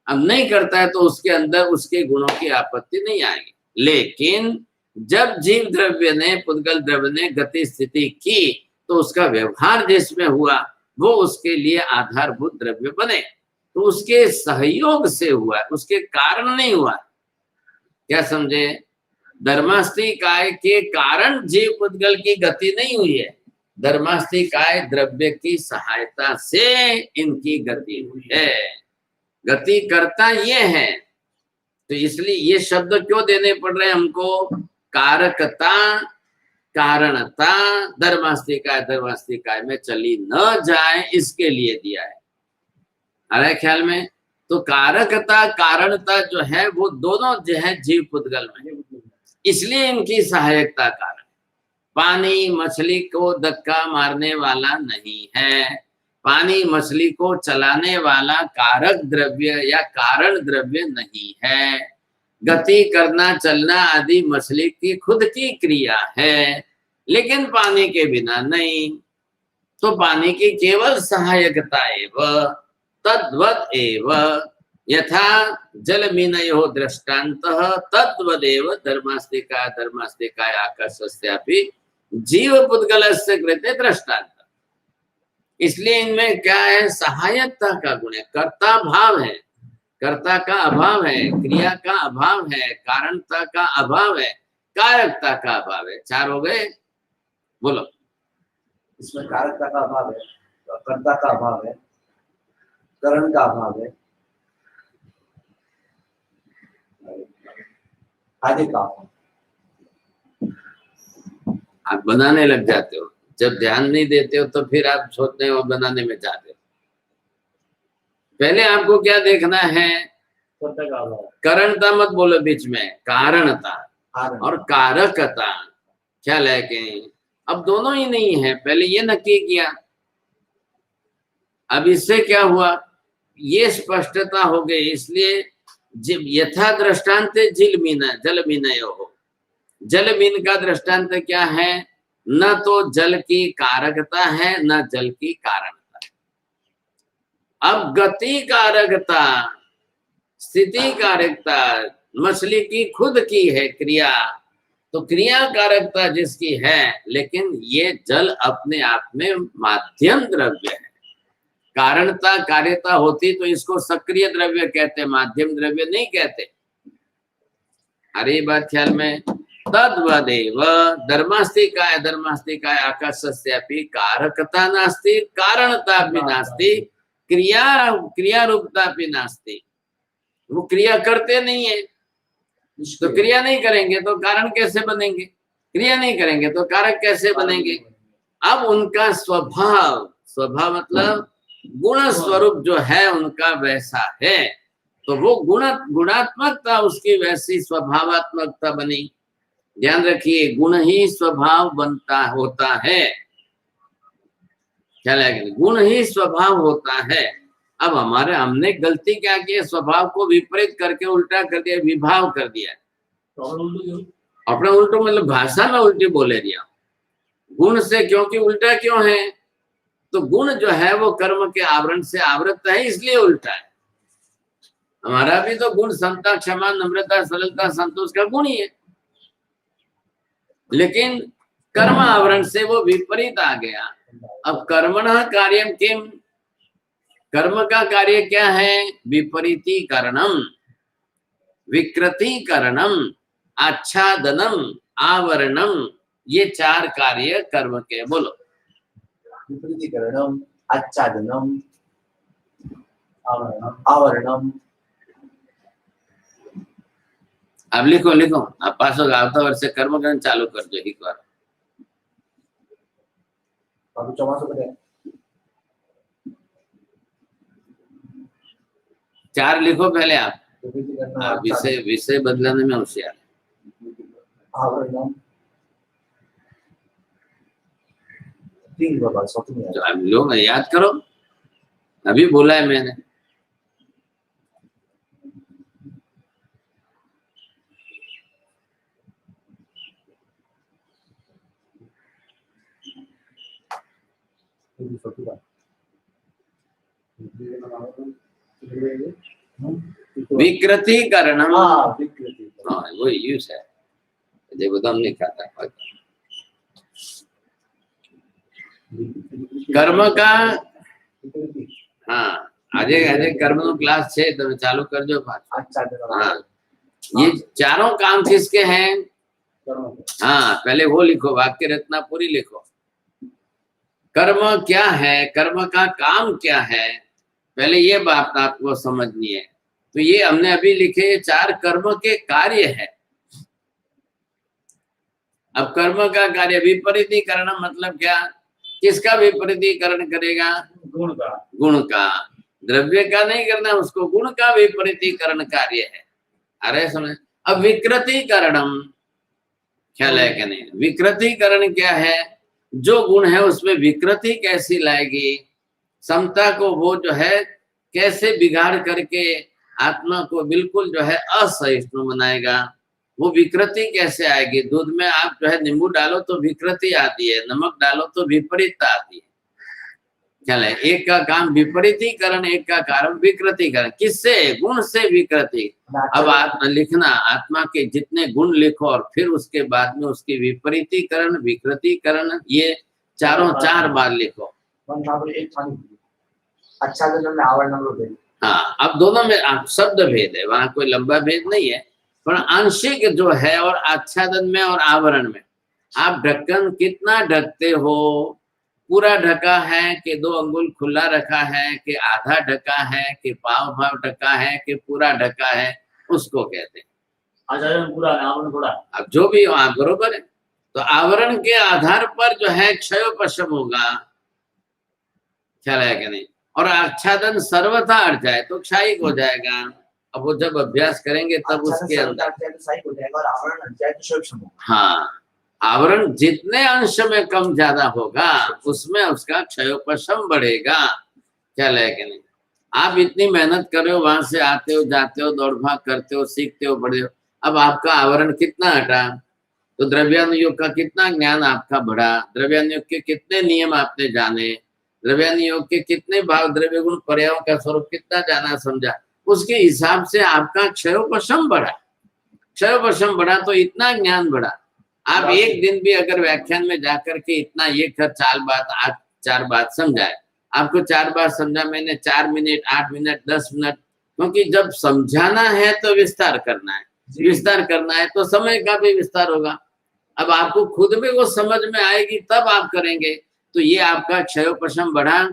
अब नहीं करता है तो उसके अंदर उसके गुणों की आपत्ति नहीं आएगी। लेकिन जब जीव द्रव्य ने, पुद्गल द्रव्य ने गति स्थिति की तो उसका व्यवहार जिसमें हुआ वो उसके लिए आधारभूत द्रव्य बने, तो उसके सहयोग से हुआ, उसके कारण नहीं हुआ। क्या समझे? धर्मास्तिकाय के कारण जीव पुद्गल की गति नहीं हुई है, धर्मास्तिकाय द्रव्य की सहायता से इनकी गति हुई है। गति करता ये है, तो इसलिए ये शब्द क्यों देने पड़ रहे हैं हमको? कारकता, कारणता धर्मास्तिकाय धर्मास्तिकाय में चली न जाए इसके लिए दिया है। आ रहा है ख्याल में? तो कारकता कारणता जो है वो दोनों जो है जीव पुद्गल में, इसलिए इनकी सहायकता कारण। पानी मछली को धक्का मारने वाला नहीं है, पानी मछली को चलाने वाला कारक द्रव्य या कारण द्रव्य नहीं है। गति करना चलना आदि मछली की खुद की क्रिया है, लेकिन पानी के बिना नहीं। तो पानी की केवल सहायकता एवं तद्वद एव यथा जलमीनयो दृष्टान्तः तद्वदेव धर्मास्तिकाय धर्मास्तिकाय आकाशस्यापि जीव पुद्गलस्य कृते दृष्टान्त। इसलिए इनमें क्या है? सहायकता का गुण है, कर्ता भाव है, कर्ता का अभाव है, क्रिया का अभाव है, कारणता का अभाव है, कारकता का अभाव है। चार हो गए, बोलो। इसमें कारकता का अभाव है, कर्ता का अभाव है, करण का अभाव है, आदि का अभाव। आप बनाने लग जाते हो, जब ध्यान नहीं देते हो तो फिर आप सोचते हो बनाने में जाते हो। पहले आपको क्या देखना है? करणता मत बोलो बीच में, कारणता और कारकता। ख्याल है कि अब दोनों ही नहीं है, पहले ये नक्की किया। अब इससे क्या हुआ? ये स्पष्टता हो गई। इसलिए यथा दृष्टांत जल मीनयो हो। जल मीन का दृष्टांत क्या है? न तो जल की कारकता है न जल की कारणता। अब गति कारकता, स्थिति कारकता मछली की खुद की है क्रिया, तो क्रिया कारकता जिसकी है, लेकिन ये जल अपने आप में माध्यम द्रव्य है। कारणता कार्यता होती तो इसको सक्रिय द्रव्य कहते, माध्यम द्रव्य नहीं कहते। अरे बात ख्याल में? तद्वदेव धर्मास्तिकाय धर्मास्तिकाय आकाशस्यापि कारकता नास्ति कारणता भी नास्ति। क्रिया रूपता पे नास्ते, वो क्रिया करते नहीं है, तो क्रिया नहीं करेंगे तो कारण कैसे बनेंगे, क्रिया नहीं करेंगे तो कारक कैसे बनेंगे। अब उनका स्वभाव मतलब गुण स्वरूप जो है उनका वैसा है, तो वो गुणात्मकता उसकी वैसी स्वभावात्मकता बनी। ध्यान रखिए, गुण ही स्वभाव बनता होता है, क्या लगे, गुण ही स्वभाव होता है। अब हमने गलती क्या की है, स्वभाव को विपरीत करके उल्टा कर दिया, विभाव कर दिया। अपने उल्टो मतलब भाषा में उल्टी बोले दिया गुण से, क्योंकि उल्टा क्यों है, तो गुण जो है वो कर्म के आवरण से आवृत है, इसलिए उल्टा है। हमारा भी तो गुण समता, क्षमा, नम्रता, सरलता, संतोष का गुण ही है, लेकिन कर्म आवरण से वो विपरीत आ गया। अब कर्मणः कार्यम किम, कर्म का कार्य क्या है, विपरीतीकरणम, विकृतीकरणम, आच्छादनम, आवरणम, ये 4 कार्य कर्म के। बोलो, विपरीतीकरणम, आच्छादनम, आवरणम। अब लिखो, आप पास हो, आवता वर्ष से कर्म करना चालू कर दो एक बार। बाबू 4 4 लिखो पहले आप विषय बदलाने में होशियार। आवरणम 3 बाबा, तो आप लोग याद करो, अभी बोला है मैंने। विकृतीकरणम, हाँ वो यूज है, देखो दम नहीं खाता। कर्म का, हाँ आज कर्म नो क्लास 6 तो चालू कर दो। हाँ, ये चारों काम किसके हैं, हाँ पहले वो लिखो, वाक्य रचना पूरी लिखो। कर्म क्या है, कर्म का काम क्या है, पहले ये बात आपको समझनी है। तो ये हमने अभी लिखे 4 कर्म के कार्य है। अब कर्म का कार्य विपरीतीकरण मतलब क्या, किसका विपरीतीकरण करेगा, गुण का, द्रव्य का नहीं करना, उसको गुण का विपरीतीकरण कार्य है। अरे समझ। अब विकृतीकरणम, ख्याल है कि नहीं, विकृतीकरण क्या है, जो गुण है उसमें विकृति कैसी लाएगी, समता को वो जो है कैसे बिगाड़ करके आत्मा को बिल्कुल जो है असहिष्णु बनाएगा, वो विकृति कैसे आएगी। दूध में आप जो है नींबू डालो तो विकृति आती है, नमक डालो तो विपरीतता आती है। ख्याल है, एक का काम विपरीतीकरण, एक का कारण विकृतीकरण। किससे, गुण से विकृति। अब आत्मा लिखना, आत्मा के जितने गुण लिखो और फिर उसके बाद में उसकी विपरीतीकरण, विकृतीकरण, ये चारों 4 बार लिखो। अच्छा, हाँ, अब दोनों में शब्द भेद है, वहां कोई लंबा भेद नहीं है, पर आंशिक जो है, और आच्छादन में और आवरण में आप ढक्कन कितना ढकते हो, पूरा ढका है कि 2 अंगुल खुला रखा है कि आधा ढका है कि पाव ढका है कि पूरा ढका है, उसको कहते हैं पूरा, आवरण थोड़ा। अब जो भी हो आप बरोबर है। तो आवरण के आधार पर जो है क्षयोपशम होगा, ख्याल है कि नहीं, और आच्छादन सर्वथा हट जाए तो क्षयिक हो जाएगा। अब वो जब अभ्यास करेंगे तब उसके अंदर, हाँ आवरण जितने अंश में कम ज्यादा होगा उसमें उसका क्षयोपशम बढ़ेगा। ख्याल है कि नहीं, आप इतनी मेहनत कर रहे हो, वहां से आते हो, जाते हो, दौड़ भाग करते हो, सीखते हो, बढ़े हो, अब आपका आवरण कितना हटा, तो द्रव्यानुयोग का कितना ज्ञान आपका बढ़ा, द्रव्यानुयोग के कितने नियम आपने जाने, द्रव्यानुयोग के कितने भाव, द्रव्य गुण पर्यायों का स्वरूप कितना जाना समझा, उसके हिसाब से आपका क्षयोपशम बढ़ा। क्षयोपशम बढ़ा तो इतना ज्ञान बढ़ा। आप एक दिन भी अगर व्याख्यान में जाकर के इतना ये 4 बात समझाए, आपको 4 बार समझा मैंने, 4 मिनट, 8 मिनट, 10 मिनट, क्योंकि जब समझाना है तो विस्तार करना है, विस्तार करना है तो समय का भी विस्तार होगा। अब आपको खुद में वो समझ में आएगी तब आप करेंगे, तो ये आपका क्षयोपशम बढ़ा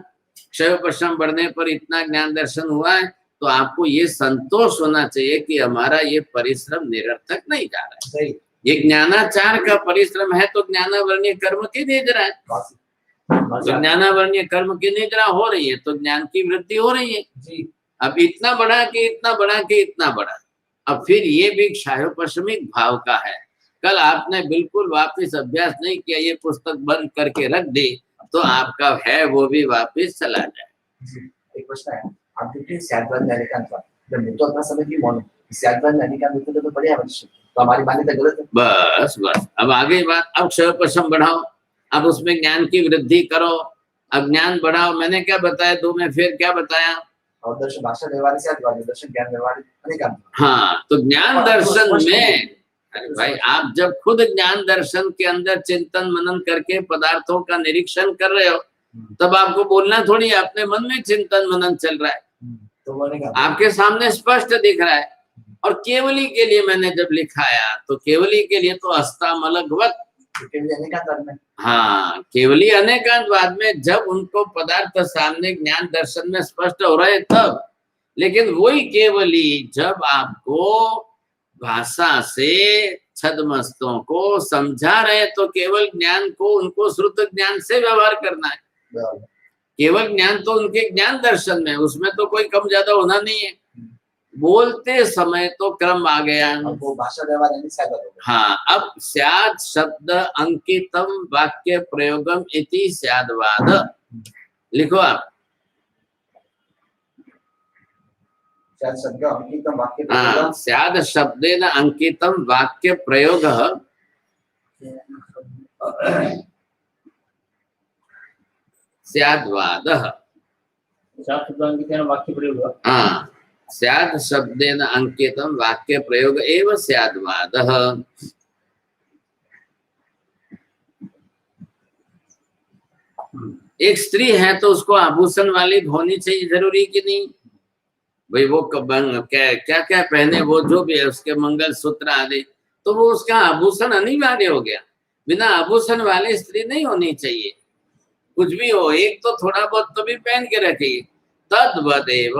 क्षयोपशम बढ़ने पर इतना ज्ञान दर्शन हुआ है, तो आपको ये संतोष होना चाहिए कि हमारा ये परिश्रम निरर्थक नहीं जा रहा है। सही। ये ज्ञानाचार का परिश्रम है तो ज्ञानावरणीय कर्म की निद्रा है, तो ज्ञानावरणीय कर्म की निद्रा हो रही है तो ज्ञान की वृद्धि हो रही है जी। अब इतना बड़ा कि इतना बड़ा कि इतना बड़ा। अब फिर ये भी क्षयोपशमिक भाव का है। कल आपने बिल्कुल वापस अभ्यास नहीं किया, ये पुस्तक बंद करके रख दी, तो आपका है वो भी वापस चला जाए। एक प्रश्न है, आप देखिए स्याद्वाद न्याय का अंतर, जब मैं तो अपना समय की मौन स्याद्वाद न्याय का मित्र तो बढ़िया मनुष्य, तो हमारी मान्यता गलत है। बस बस अब आगे बात, अब क्षयोपशम बढ़ाओ, अब उसमें ज्ञान की वृद्धि करो, अब ज्ञान बढ़ाओ। मैंने क्या बताया दो में, फिर क्या बताया? और दर्शन भाषा व्यवहार से दर्शन ज्ञान व्यवहार अनेक। हाँ, तो ज्ञान दर्शन में, अरे भाई आप जब खुद ज्ञान दर्शन के अंदर चिंतन मनन करके पदार्थों का निरीक्षण कर रहे हो, तब आपको बोलना थोड़ी, अपने मन में चिंतन मनन चल रहा है, तो आपके सामने स्पष्ट दिख रहा है। और केवली के लिए मैंने जब लिखाया तो केवली के लिए तो अस्तामलगवत, हाँ केवली अनेकांतवाद में जब उनको पदार्थ सामने ज्ञान दर्शन में स्पष्ट हो रहे तब, लेकिन वही केवली जब आपको भाषा से छद्मस्तों को समझा रहे तो केवल ज्ञान को उनको श्रुत ज्ञान से व्यवहार करना है। केवल ज्ञान तो उनके ज्ञान दर्शन में, उसमें तो कोई कम ज्यादा होना नहीं है। बोलते समय तो क्रम आ गया, वो भाषा व्यवहार। हाँ, अब स्याद शब्द अंकितम वाक्य प्रयोगम इति स्यादवाद लिखो आप। स्याद शब्देन अंकितम वाक्य प्रयोग स्यादवाद। वाक्य प्रयोग, हाँ, स्याद शब्देन अंकितम वाक्य प्रयोग एव स्यादवादः। एक स्त्री है तो उसको आभूषण वाली होनी चाहिए, जरूरी कि नहीं भाई? वो क्या क्या क्या पहने, वो जो भी है उसके मंगल सूत्र आदि, तो वो उसका आभूषण अनिवार्य हो गया। बिना आभूषण वाली स्त्री नहीं होनी चाहिए। कुछ भी हो, एक तो थोड़ा बहुत तो भी पहन के रखिए। तद्वदेव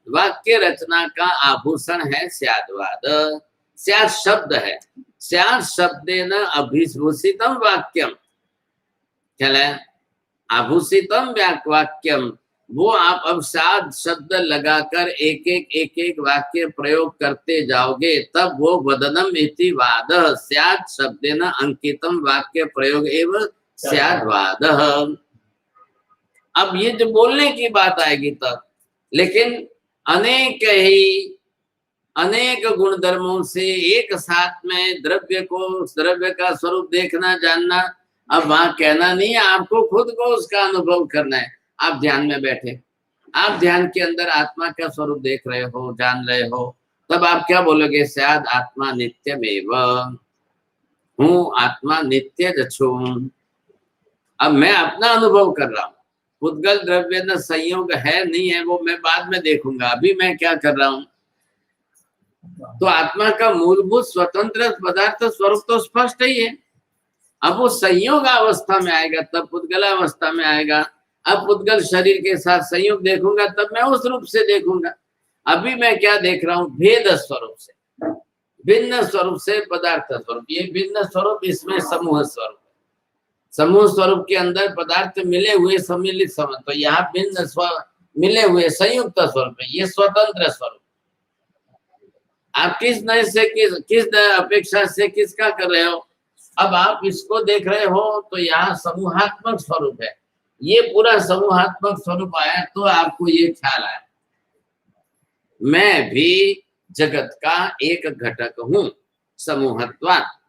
वाक्य रचना का आभूषण है स्यादवाद। स्याद शब्द है, स्याद शब्देन अभिभूषितम वाक्यम, क्या है? आभूषितम वाक्यम। वो आप अब स्याद शब्द लगाकर एक एक वाक्य प्रयोग करते जाओगे, तब वो वदनम इति वाद स्याद शब्देन अंकितम वाक्य प्रयोग एवं स्यादवादः। अब ये जो बोलने की बात आएगी तब, लेकिन अनेक गुण धर्मों से एक साथ में द्रव्य का स्वरूप देखना जानना, अब वहां कहना नहीं है, आपको खुद को उसका अनुभव करना है। आप ध्यान में बैठे, आप ध्यान के अंदर आत्मा का स्वरूप देख रहे हो, जान रहे हो, तब आप क्या बोलोगे? स्याद आत्मा नित्यमेव, हूँ आत्मा नित्य जछू। अब मैं अपना अनुभव कर रहा हूँ, पुद्गल द्रव्य न संयोग है नहीं है वो मैं बाद में देखूंगा, अभी मैं क्या कर रहा हूं? तो आत्मा का मूलभूत स्वतंत्र पदार्थ स्वरूप तो स्पष्ट ही है। अब वो संयोग अवस्था में आएगा तब पुद्गल अवस्था में आएगा। अब पुद्गल शरीर के साथ संयोग देखूंगा तब मैं उस रूप से देखूंगा। अभी मैं क्या देख रहा हूं? भेद स्वरूप से, भिन्न स्वरूप से पदार्थ स्वरूप। ये भिन्न स्वरूप, इसमें समूह स्वरूप। समूह स्वरूप के अंदर पदार्थ मिले हुए सम्मिलित समझ, तो यहाँ भिन्न मिले हुए संयुक्त स्वरूप है, ये स्वतंत्र स्वरूप। आप किस नए से किस अपेक्षा से किसका कर रहे हो? अब आप इसको देख रहे हो तो यहाँ समूहात्मक स्वरूप है, ये पूरा समूहात्मक स्वरूप आया तो आपको ये ख्याल आया मैं भी जगत का एक घटक हूं, समूहत्वात्।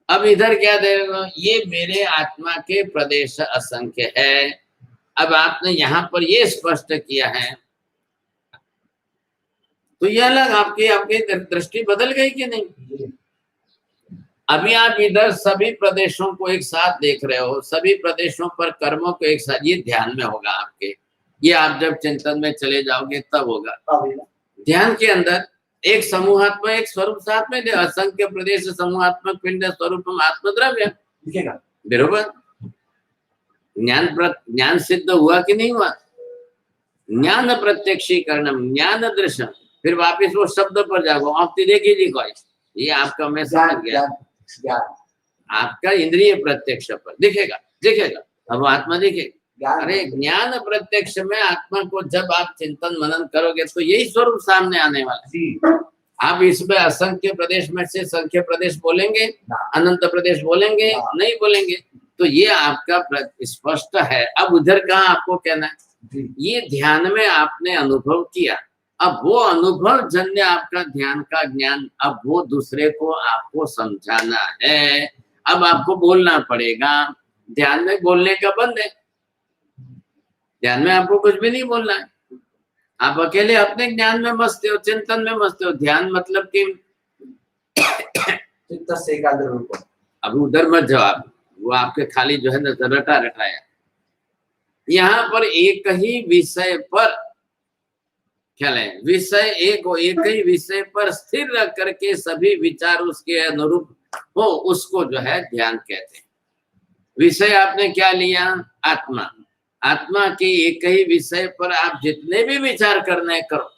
अब इधर क्या दे रहे हो? ये मेरे आत्मा के प्रदेश असंख्य है। अब आपने यहाँ पर ये स्पष्ट किया है तो यह अलग आपकी दृष्टि बदल गई कि नहीं? अभी आप इधर सभी प्रदेशों को एक साथ देख रहे हो, सभी प्रदेशों पर कर्मों को एक साथ, ये ध्यान में होगा आपके। ये आप जब चिंतन में चले जाओगे तब होगा। ध्यान के अंदर एक समूहात्मक एक स्वरूप साथ में, असंख्य प्रदेश समूहात्मक पिंड स्वरूप आत्मद्रव्य दिखेगा, बरोबर। ज्ञान सिद्ध हुआ कि नहीं हुआ? ज्ञान प्रत्यक्षीकरणम ज्ञान दृश्यम, फिर वापिस वो शब्द पर जाओ, आप देखिए जी कोई, ये आपका मैं समझ गया, आपका इंद्रिय प्रत्यक्ष पर दिखेगा, अब आत्मा दिखेगा। अरे ज्ञान प्रत्यक्ष में आत्मा को जब आप चिंतन मनन करोगे तो यही स्वरूप सामने आने वाला है। आप इसमें असंख्य प्रदेश में से संख्य प्रदेश बोलेंगे, अनंत प्रदेश बोलेंगे, नहीं बोलेंगे, तो ये आपका स्पष्ट है। अब उधर कहाँ आपको कहना है? ये ध्यान में आपने अनुभव किया, अब वो अनुभव जन्य आपका ध्यान का ज्ञान, अब वो दूसरे को आपको समझाना है। अब आपको बोलना पड़ेगा। ध्यान में बोलने का बंद है, ध्यान में आपको कुछ भी नहीं बोलना है। आप अकेले अपने ज्ञान में मस्त हो, चिंतन में मस्त हो। ध्यान मतलब कि अब उधर मत जवाब, वो आपके खाली जो है ना रटाया। यहाँ पर एक ही विषय पर ख्याल है, विषय एक ही विषय पर स्थिर रख करके सभी विचार उसके अनुरूप हो, उसको जो है ध्यान कहते हैं। विषय आपने क्या लिया? आत्मा। आत्मा के एक ही विषय पर आप जितने भी विचार करने करो,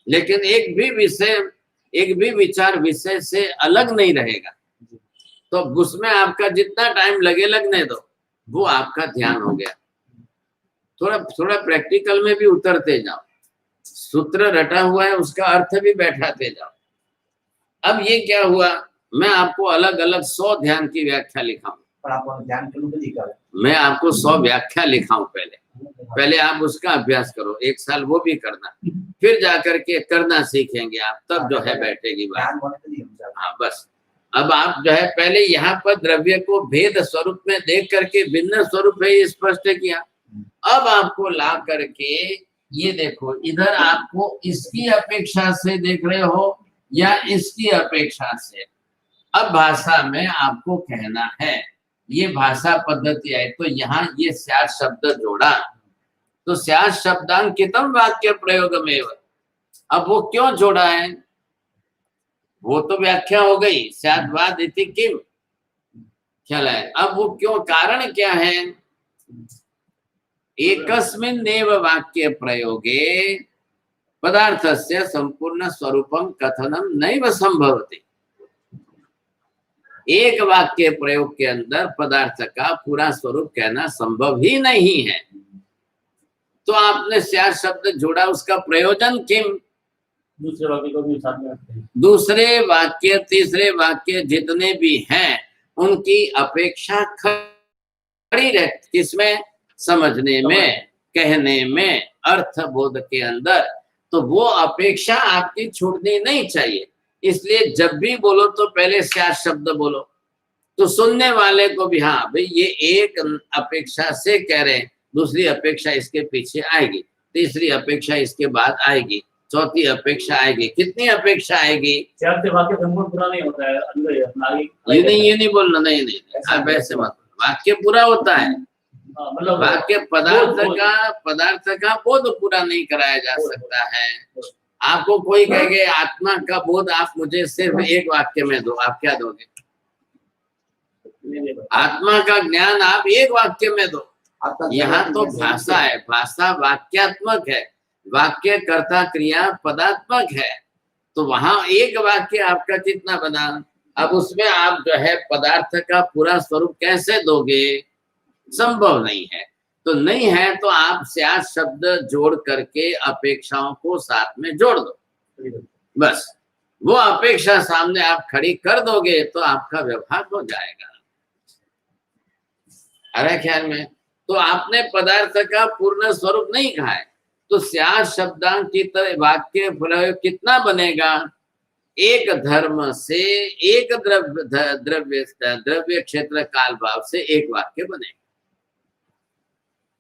लेकिन एक भी विचार विषय से अलग नहीं रहेगा। तो उसमें आपका जितना टाइम लगे लगने दो, वो आपका ध्यान हो गया। थोड़ा प्रैक्टिकल में भी उतरते जाओ, सूत्र रटा हुआ है उसका अर्थ भी बैठाते जाओ। अब ये क्या हुआ, मैं आपको अलग अलग 100 ध्यान की व्याख्या लिखाऊं, मैं आपको 100 व्याख्या लिखाऊं। पहले आप उसका अभ्यास करो, 1 साल वो भी करना, फिर जाकर के करना सीखेंगे आप, तब जो है बैठेगी बात। हाँ बस, अब आप जो है पहले यहाँ पर द्रव्य को भेद स्वरूप में देख करके भिन्न स्वरूप है ये स्पष्ट किया। अब आपको ला करके ये देखो, इधर आपको इसकी अपेक्षा से देख रहे हो या इसकी अपेक्षा से। अब भाषा में आपको कहना है, ये भाषा पद्धति है, तो यहाँ ये स्यात् शब्द जोड़ा, तो स्यात् शब्दांकितम वाक्य प्रयोग में। अब वो क्यों जोड़ा है? वो तो व्याख्या हो गई, स्याद्वाद इति किम, ख्याल है। अब वो क्यों, कारण क्या है? एकस्मिन्नेव वाक्य प्रयोगे पदार्थस्य संपूर्ण स्वरूपम कथनम नैव संभवति। एक वाक्य प्रयोग के अंदर पदार्थ का पूरा स्वरूप कहना संभव ही नहीं है। तो आपने स्यात् शब्द जोड़ा, उसका प्रयोजन किम? दूसरे वाक्य को भी साथ में रखते हैं। दूसरे वाक्य, तीसरे वाक्य जितने भी हैं उनकी अपेक्षा खड़ी रहती, किसमें? समझने में, कहने में, अर्थ बोध के अंदर। तो वो अपेक्षा आपकी छूटनी नहीं चाहिए। इसलिए जब भी बोलो तो पहले स्यात् शब्द बोलो, तो सुनने वाले को भी हाँ भाई ये एक अपेक्षा से कह रहे हैं, दूसरी अपेक्षा इसके पीछे आएगी, तीसरी अपेक्षा इसके बाद आएगी, चौथी अपेक्षा आएगी। कितनी अपेक्षा आएगी? वाक्य संपूर्ण पूरा नहीं होता है, ये नहीं बोलना, नहीं आप ऐसे मत, वाक्य पूरा होता है, मतलब वाक्य पदार्थ का बोध पूरा नहीं कराया जा सकता है। आपको कोई कहेगा आत्मा का बोध आप मुझे सिर्फ एक वाक्य में दो, आप क्या दोगे? आत्मा का ज्ञान आप एक वाक्य में दो। यहाँ तो भाषा है, भाषा वाक्यात्मक है, वाक्य कर्ता क्रिया पदात्मक है, तो वहां एक वाक्य आपका कितना बना? अब उसमें आप जो है पदार्थ का पूरा स्वरूप कैसे दोगे? संभव नहीं है। तो नहीं है तो आप स्यात् शब्द जोड़ करके अपेक्षाओं को साथ में जोड़ दो, बस वो अपेक्षा सामने आप खड़ी कर दोगे तो आपका व्यवहार हो जाएगा। अरे ख्याल में, तो आपने पदार्थ का पूर्ण स्वरूप नहीं कहा है, तो स्यात् शब्दांकित वाक्य प्रयोग कितना बनेगा? एक धर्म से, एक द्रव्य क्षेत्र काल भाव से एक वाक्य बनेगा।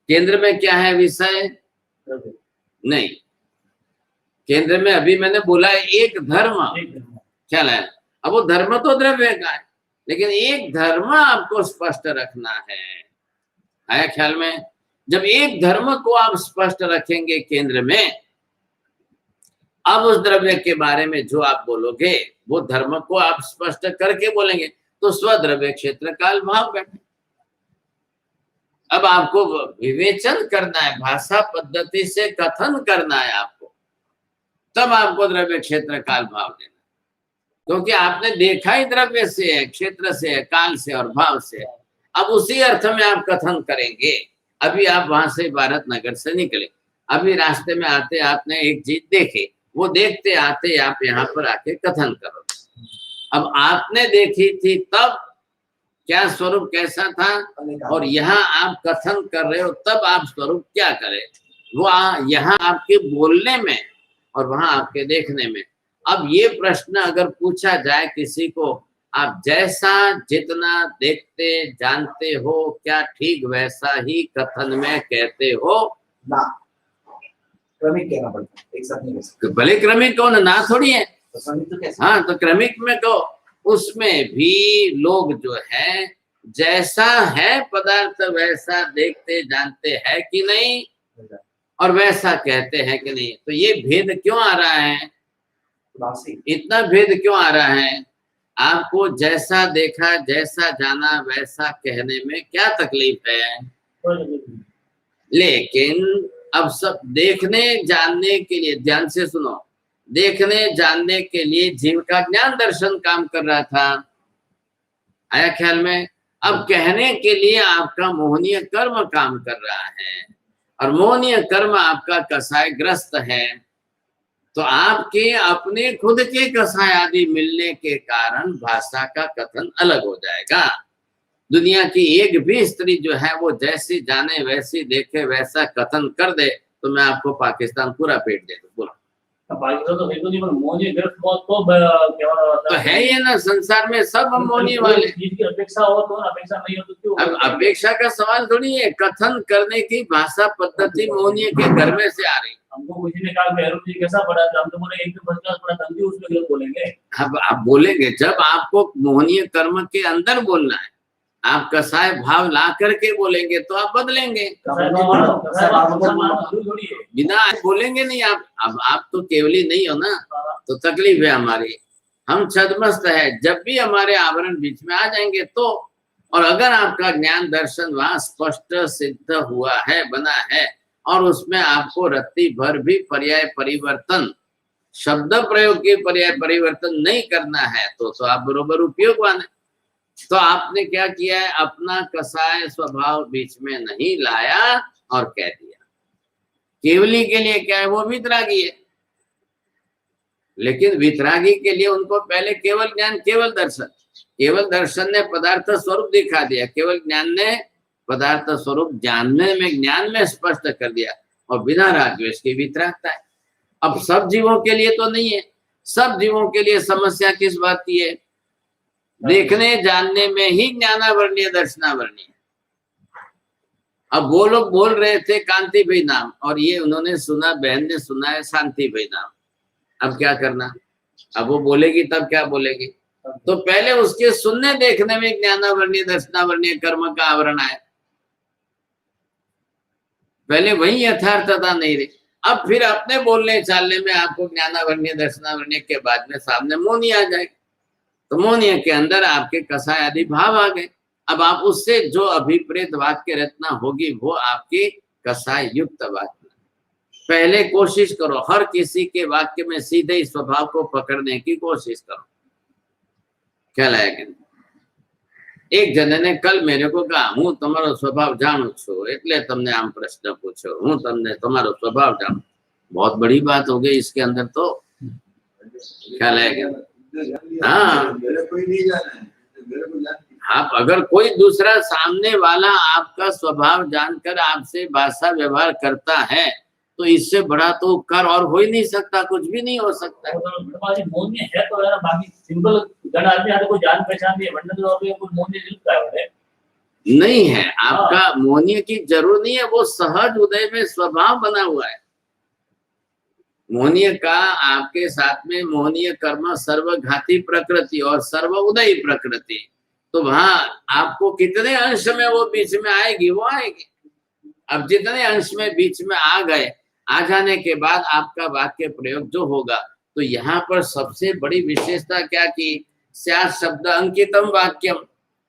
केंद्र में क्या है? विषय नहीं, केंद्र में अभी मैंने बोला है एक धर्म, ख्याल है। अब वो धर्म तो द्रव्य का है, लेकिन एक धर्म आपको स्पष्ट रखना है ख्याल में। जब एक धर्म को आप स्पष्ट रखेंगे केंद्र में, अब उस द्रव्य के बारे में जो आप बोलोगे वो धर्म को आप स्पष्ट करके बोलेंगे, तो स्वद्रव्य क्षेत्र काल भाव बैठे। अब आपको विवेचन करना है, भाषा पद्धति से कथन करना है आपको, तब आपको द्रव्य क्षेत्र काल भाव देना, क्योंकि आपने देखा ही द्रव्य से है, क्षेत्र से है, काल से और भाव से है। अब उसी अर्थ में आप कथन करेंगे। अभी आप वहां से भारत नगर से निकले, अभी रास्ते में आते आपने एक चीज देखे, वो देखते आते आप यहाँ पर आके कथन करो। अब आपने देखी थी तब क्या स्वरूप कैसा था, और यहाँ आप कथन कर रहे हो तब आप स्वरूप क्या करें, वो यहाँ आपके बोलने में और वहां आपके देखने में। अब ये प्रश्न अगर पूछा जाए किसी को, आप जैसा जितना देखते जानते हो क्या ठीक वैसा ही कथन में कहते हो ना, क्रमिक कहना पड़ता है, एक साथ नहीं कह सकते। भले क्रमिक कहो ना थोड़ी है, तो क्रमिक तो कैसे? हाँ तो क्रमिक में कहो, उसमें भी लोग जो है जैसा है पदार्थ वैसा देखते जानते हैं कि नहीं, और वैसा कहते हैं कि नहीं। तो ये भेद क्यों आ रहा है, इतना भेद क्यों आ रहा है? आपको जैसा देखा जैसा जाना वैसा कहने में क्या तकलीफ है? लेकिन अब सब देखने जानने के लिए, ध्यान से सुनो, देखने जानने के लिए जीव का ज्ञान दर्शन काम कर रहा था, आया ख्याल में? अब कहने के लिए आपका मोहनीय कर्म काम कर रहा है, और मोहनीय कर्म आपका कसायग्रस्त है। तो आपके अपने खुद के कसाय आदि मिलने के कारण भाषा का कथन अलग हो जाएगा। दुनिया की एक भी स्त्री जो है वो जैसी जाने वैसी देखे वैसा कथन कर दे, तो मैं आपको पाकिस्तान पूरा पेट दे दूं। बोलो, पाकिस्तान तो हिंदू नहीं, पर मोहनीय ग्रस्त बहुत तो है ये ना, संसार में सब हम मोहनीय वाले। जिसकी अपेक्षा हो तो, अपेक्षा नहीं हो तो क्यों? अब अपेक्षा का सवाल थोड़ी है, कथन करने की भाषा पद्धति मोहनीय के घर में से आ रही। हमको किसी ने कहा भैरव जी कैसा पढ़ा था, हम तो बोले एक फर्स्ट क्लास पढ़ा था, हम भी उसमें गलत बोलेंगे। अब आप बोलेंगे, जब आपको मोहनीय कर्म के अंदर बोलना है, आप कसाय भाव ला करके बोलेंगे तो आप बदलेंगे, बिना बोलेंगे नहीं आप। अब आप तो केवली नहीं हो ना, तो तकलीफ है हमारी, हम छदमस्त है। जब भी हमारे आवरण बीच में आ जाएंगे तो, और अगर आपका ज्ञान दर्शन वहां स्पष्ट सिद्ध हुआ है, बना है, और उसमें आपको रत्ती भर भी पर्याय परिवर्तन, शब्द प्रयोग के पर्याय परिवर्तन नहीं करना है, तो आप बरोबर उपयोगवान है। तो आपने क्या किया है, अपना कसाय स्वभाव बीच में नहीं लाया और कह दिया। केवली के लिए क्या है, वो वितरागी है, लेकिन वितरागी के लिए उनको पहले केवल ज्ञान, केवल दर्शन ने पदार्थ स्वरूप दिखा दिया, केवल ज्ञान ने पदार्थ स्वरूप जानने में, ज्ञान में स्पष्ट कर दिया, और बिना राग द्वेष की वितरागता है। अब सब जीवों के लिए तो नहीं है, सब जीवों के लिए समस्या किस बात की है, देखने जानने में ही ज्ञानावरणीय दर्शनावरणीय। अब वो लोग बोल रहे थे कांति भाई नाम, और ये उन्होंने सुना, बहन ने सुना है शांति भाई नाम। अब क्या करना, अब वो बोलेगी तब क्या बोलेगी, तो पहले उसके सुनने देखने में ज्ञानावरणीय दर्शनावरणीय कर्म का आवरण आए, पहले वही यथार्थता नहीं रही। अब फिर अपने बोलने चालने में आपको ज्ञानावरणीय दर्शनावरणीय के बाद में सामने मोहनी आ जाएगी, तो मोहनीय के अंदर आपके कसाय आदि भाव आ गए। अब आप उससे जो अभिप्रेत वाक्य रचना होगी वो आपकी कसाय युक्त वाक्य। पहले कोशिश करो हर किसी के वाक्य में सीधे इस स्वभाव को पकड़ने की कोशिश करो, क्या लायक। एक जने ने कल मेरे को कहा, हूँ तमारो स्वभाव जानू छू એટલે તમને આમ પ્રશ્ન પૂછ્યો, હું તમને તમારો स्वभाव जानू। बहुत बड़ी बात हो गई इसके अंदर, तो क्या लायक। हाँ, आप अगर कोई दूसरा सामने वाला आपका स्वभाव जानकर आपसे भाषा व्यवहार करता है, तो इससे बड़ा तो उपकार और हो ही नहीं सकता, कुछ भी नहीं हो सकता। मोहनीय है तो यार, बाकी सिंपल गण आदमी आते कोई जान पहचान नहीं है, वरना तो कोई मोहनीय दिखता है नहीं है। आपका मोहनीय की जरूरत नहीं है, वो सहज उदय में स्वभाव बना हुआ है। मोहनीय का आपके साथ में मोहनीय कर्म सर्वघाती प्रकृति और सर्व उदयी प्रकृति, तो वहां आपको कितने अंश में वो बीच में आएगी, वो आएगी। अब जितने अंश में बीच में आ गए, आ जाने के बाद आपका वाक्य प्रयोग जो होगा, तो यहाँ पर सबसे बड़ी विशेषता क्या की, स्यात् शब्द अंकितम वाक्यम।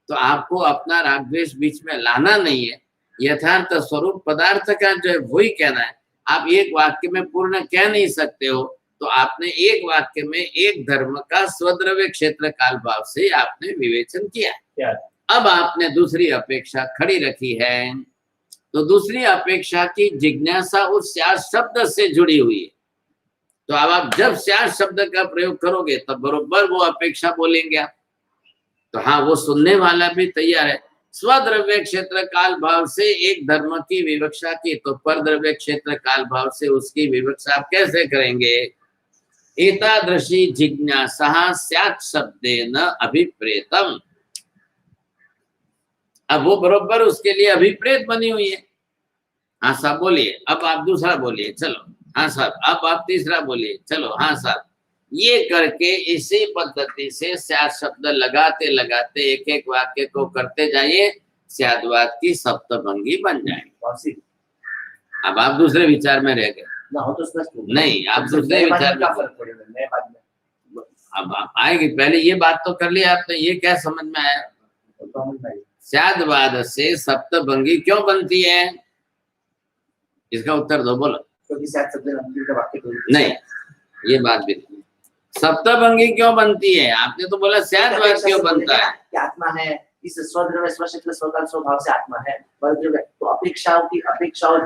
तो आपको अपना राग द्वेष बीच में लाना नहीं है, यथार्थ स्वरूप पदार्थ का जो है वही कहना है। आप एक वाक्य में पूर्ण कह नहीं सकते हो, तो आपने एक वाक्य में एक धर्म का स्वद्रव्य क्षेत्र काल भाव से आपने विवेचन किया। क्या अब आपने दूसरी अपेक्षा खड़ी रखी है, तो दूसरी अपेक्षा की जिज्ञासा उस स्यात् शब्द से जुड़ी हुई है। तो अब आप जब स्यात् शब्द का प्रयोग करोगे तब बरोबर वो अपेक्षा बोलेंगे आप। तो हाँ, वो सुनने वाला भी तैयार है। स्वद्रव्य क्षेत्र काल भाव से एक धर्म की विवक्षा की, तो परद्रव्य क्षेत्र काल भाव से उसकी विवक्षा आप कैसे करेंगे? एतादृशी जिज्ञासा स्यात् शब्देन अभिप्रेतम। अब वो बरोबर उसके लिए अभिप्रेत बनी हुई है। हाँ साहब बोलिए, अब आप दूसरा बोलिए, चलो। हाँ साहब, अब आप तीसरा बोलिए, चलो। हाँ साहब, ये करके इसी पद्धति से स्यात् शब्द लगाते लगाते एक एक वाक्य को करते जाइए, स्याद्वाद की सप्तभंगी बन जाएगी। अब आप दूसरे विचार में रह गए। नहीं, आप दूसरे विचार में। अब आप आएगी, पहले ये बात तो कर लिया आपने, ये क्या समझ में आया? स्याद्वाद से सप्तभंगी क्यों बनती है, इसका उत्तर दो, बोलो। नहीं, ये बात भी नहीं। सप्तभंगी क्यों बनती है? आपने तो बोला स्याद्वाद क्यों बनता है? आत्मा है, इस स्वद्रव्य स्वशक्ल स्वकाल स्वभाव से आत्मा है। परद्रव्य तो अपेक्षाओं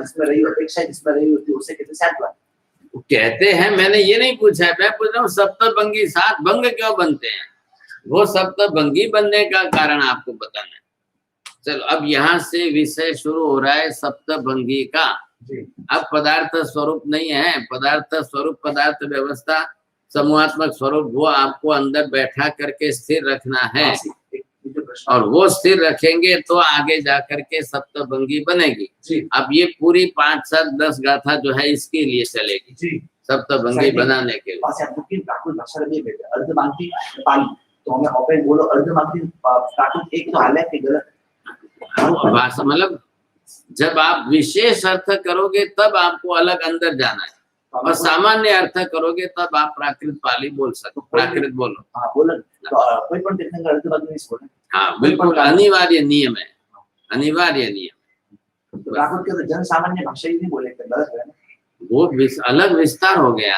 जिसमें रही अपेक्षा जिसमें रही होती है उसे कहते हैं स्याद्वाद। कहते हैं, मैंने ये नहीं पूछा है, मैं पूछ रहा हूँ सप्तभंगी सात भंग क्यों बनते हैं? वो सप्तभंगी बनने का कारण आपको बताना है। चलो, अब यहाँ से विषय शुरू हो रहा है सप्तभंगी का। अब पदार्थ स्वरूप नहीं है, पदार्थ स्वरूप पदार्थ व्यवस्था समूहात्मक स्वरूप वो आपको अंदर बैठा करके स्थिर रखना है, और वो स्थिर रखेंगे तो आगे जाकर के सप्तभंगी बनेगी। अब ये पूरी 5, 7, 10 गाथा जो है इसके लिए चलेगी, सप्तभंगी बनाने के लिए। भाषा मतलब जब आप विशेष अर्थ करोगे तब आपको अलग अंदर जाना है, और सामान्य अर्थ करोगे तब आप प्राकृत पाली बोल सकते। प्राकृत बोलो। हाँ बिल्कुल, अनिवार्य नियम है, अनिवार्य नियम। जन सामान्य भाषा ही नहीं बोले, वो अलग विस्तार हो गया,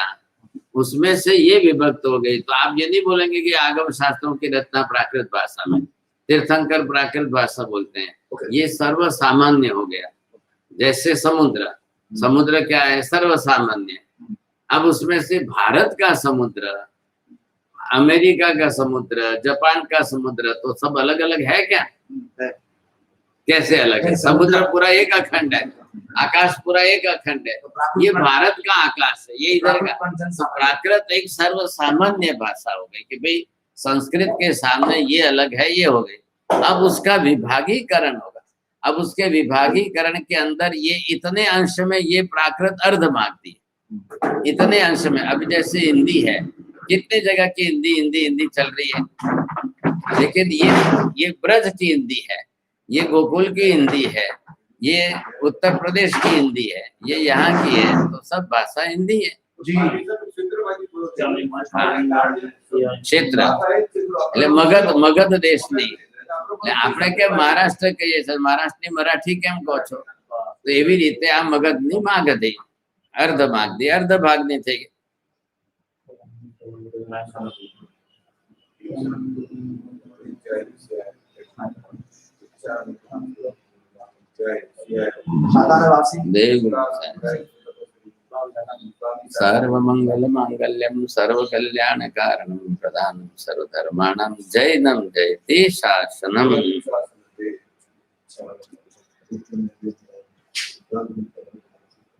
उसमें से ये विभक्त हो गई। तो आप ये नहीं बोलेंगे कि आगम शास्त्रों की रचना प्राकृत भाषा में, तीर्थंकर प्राकृत भाषा बोलते हैं, ये सर्व सामान्य हो गया। जैसे समुद्र, समुद्र क्या है? सर्व सामान्य। अब उसमें से भारत का समुद्र, अमेरिका का समुद्र, जापान का समुद्र, तो सब अलग अलग है क्या? कैसे अलग है? समुद्र पूरा एक अखंड है, आकाश पूरा एक अखंड है। ये भारत का आकाश है, ये इधर का। तो प्राकृत एक सर्व सामान्य भाषा हो गई कि भाई संस्कृत के सामने ये अलग है, ये हो गई। अब उसका विभागीकरण होगा। अब उसके विभागीकरण के अंदर ये इतने अंश में ये प्राकृत अर्धमागधी, इतने अंश में। अब जैसे हिंदी है, कितने जगह की हिंदी चल रही है, लेकिन ये ब्रज की हिंदी है, ये गोकुल की हिंदी है, ये उत्तर प्रदेश की हिंदी है, ये यहाँ की है, तो सब भाषा हिंदी है। क्षेत्र मगध देश नहीं, આપણે કે મહારાષ્ટ્ર કહીએ છીએ, મહારાષ્ટ્રની મરાઠી કેમ કહો છો? તો એવી રીતે આ મગધની માગધી, અર્ધમાગધી, અર્ધભાગની થઈ ગઈ। सर्वमंगल मांगल्यम सर्वकल्याण कारणम प्रधानम सर्वधर्माणां जैनम जयते शासनम।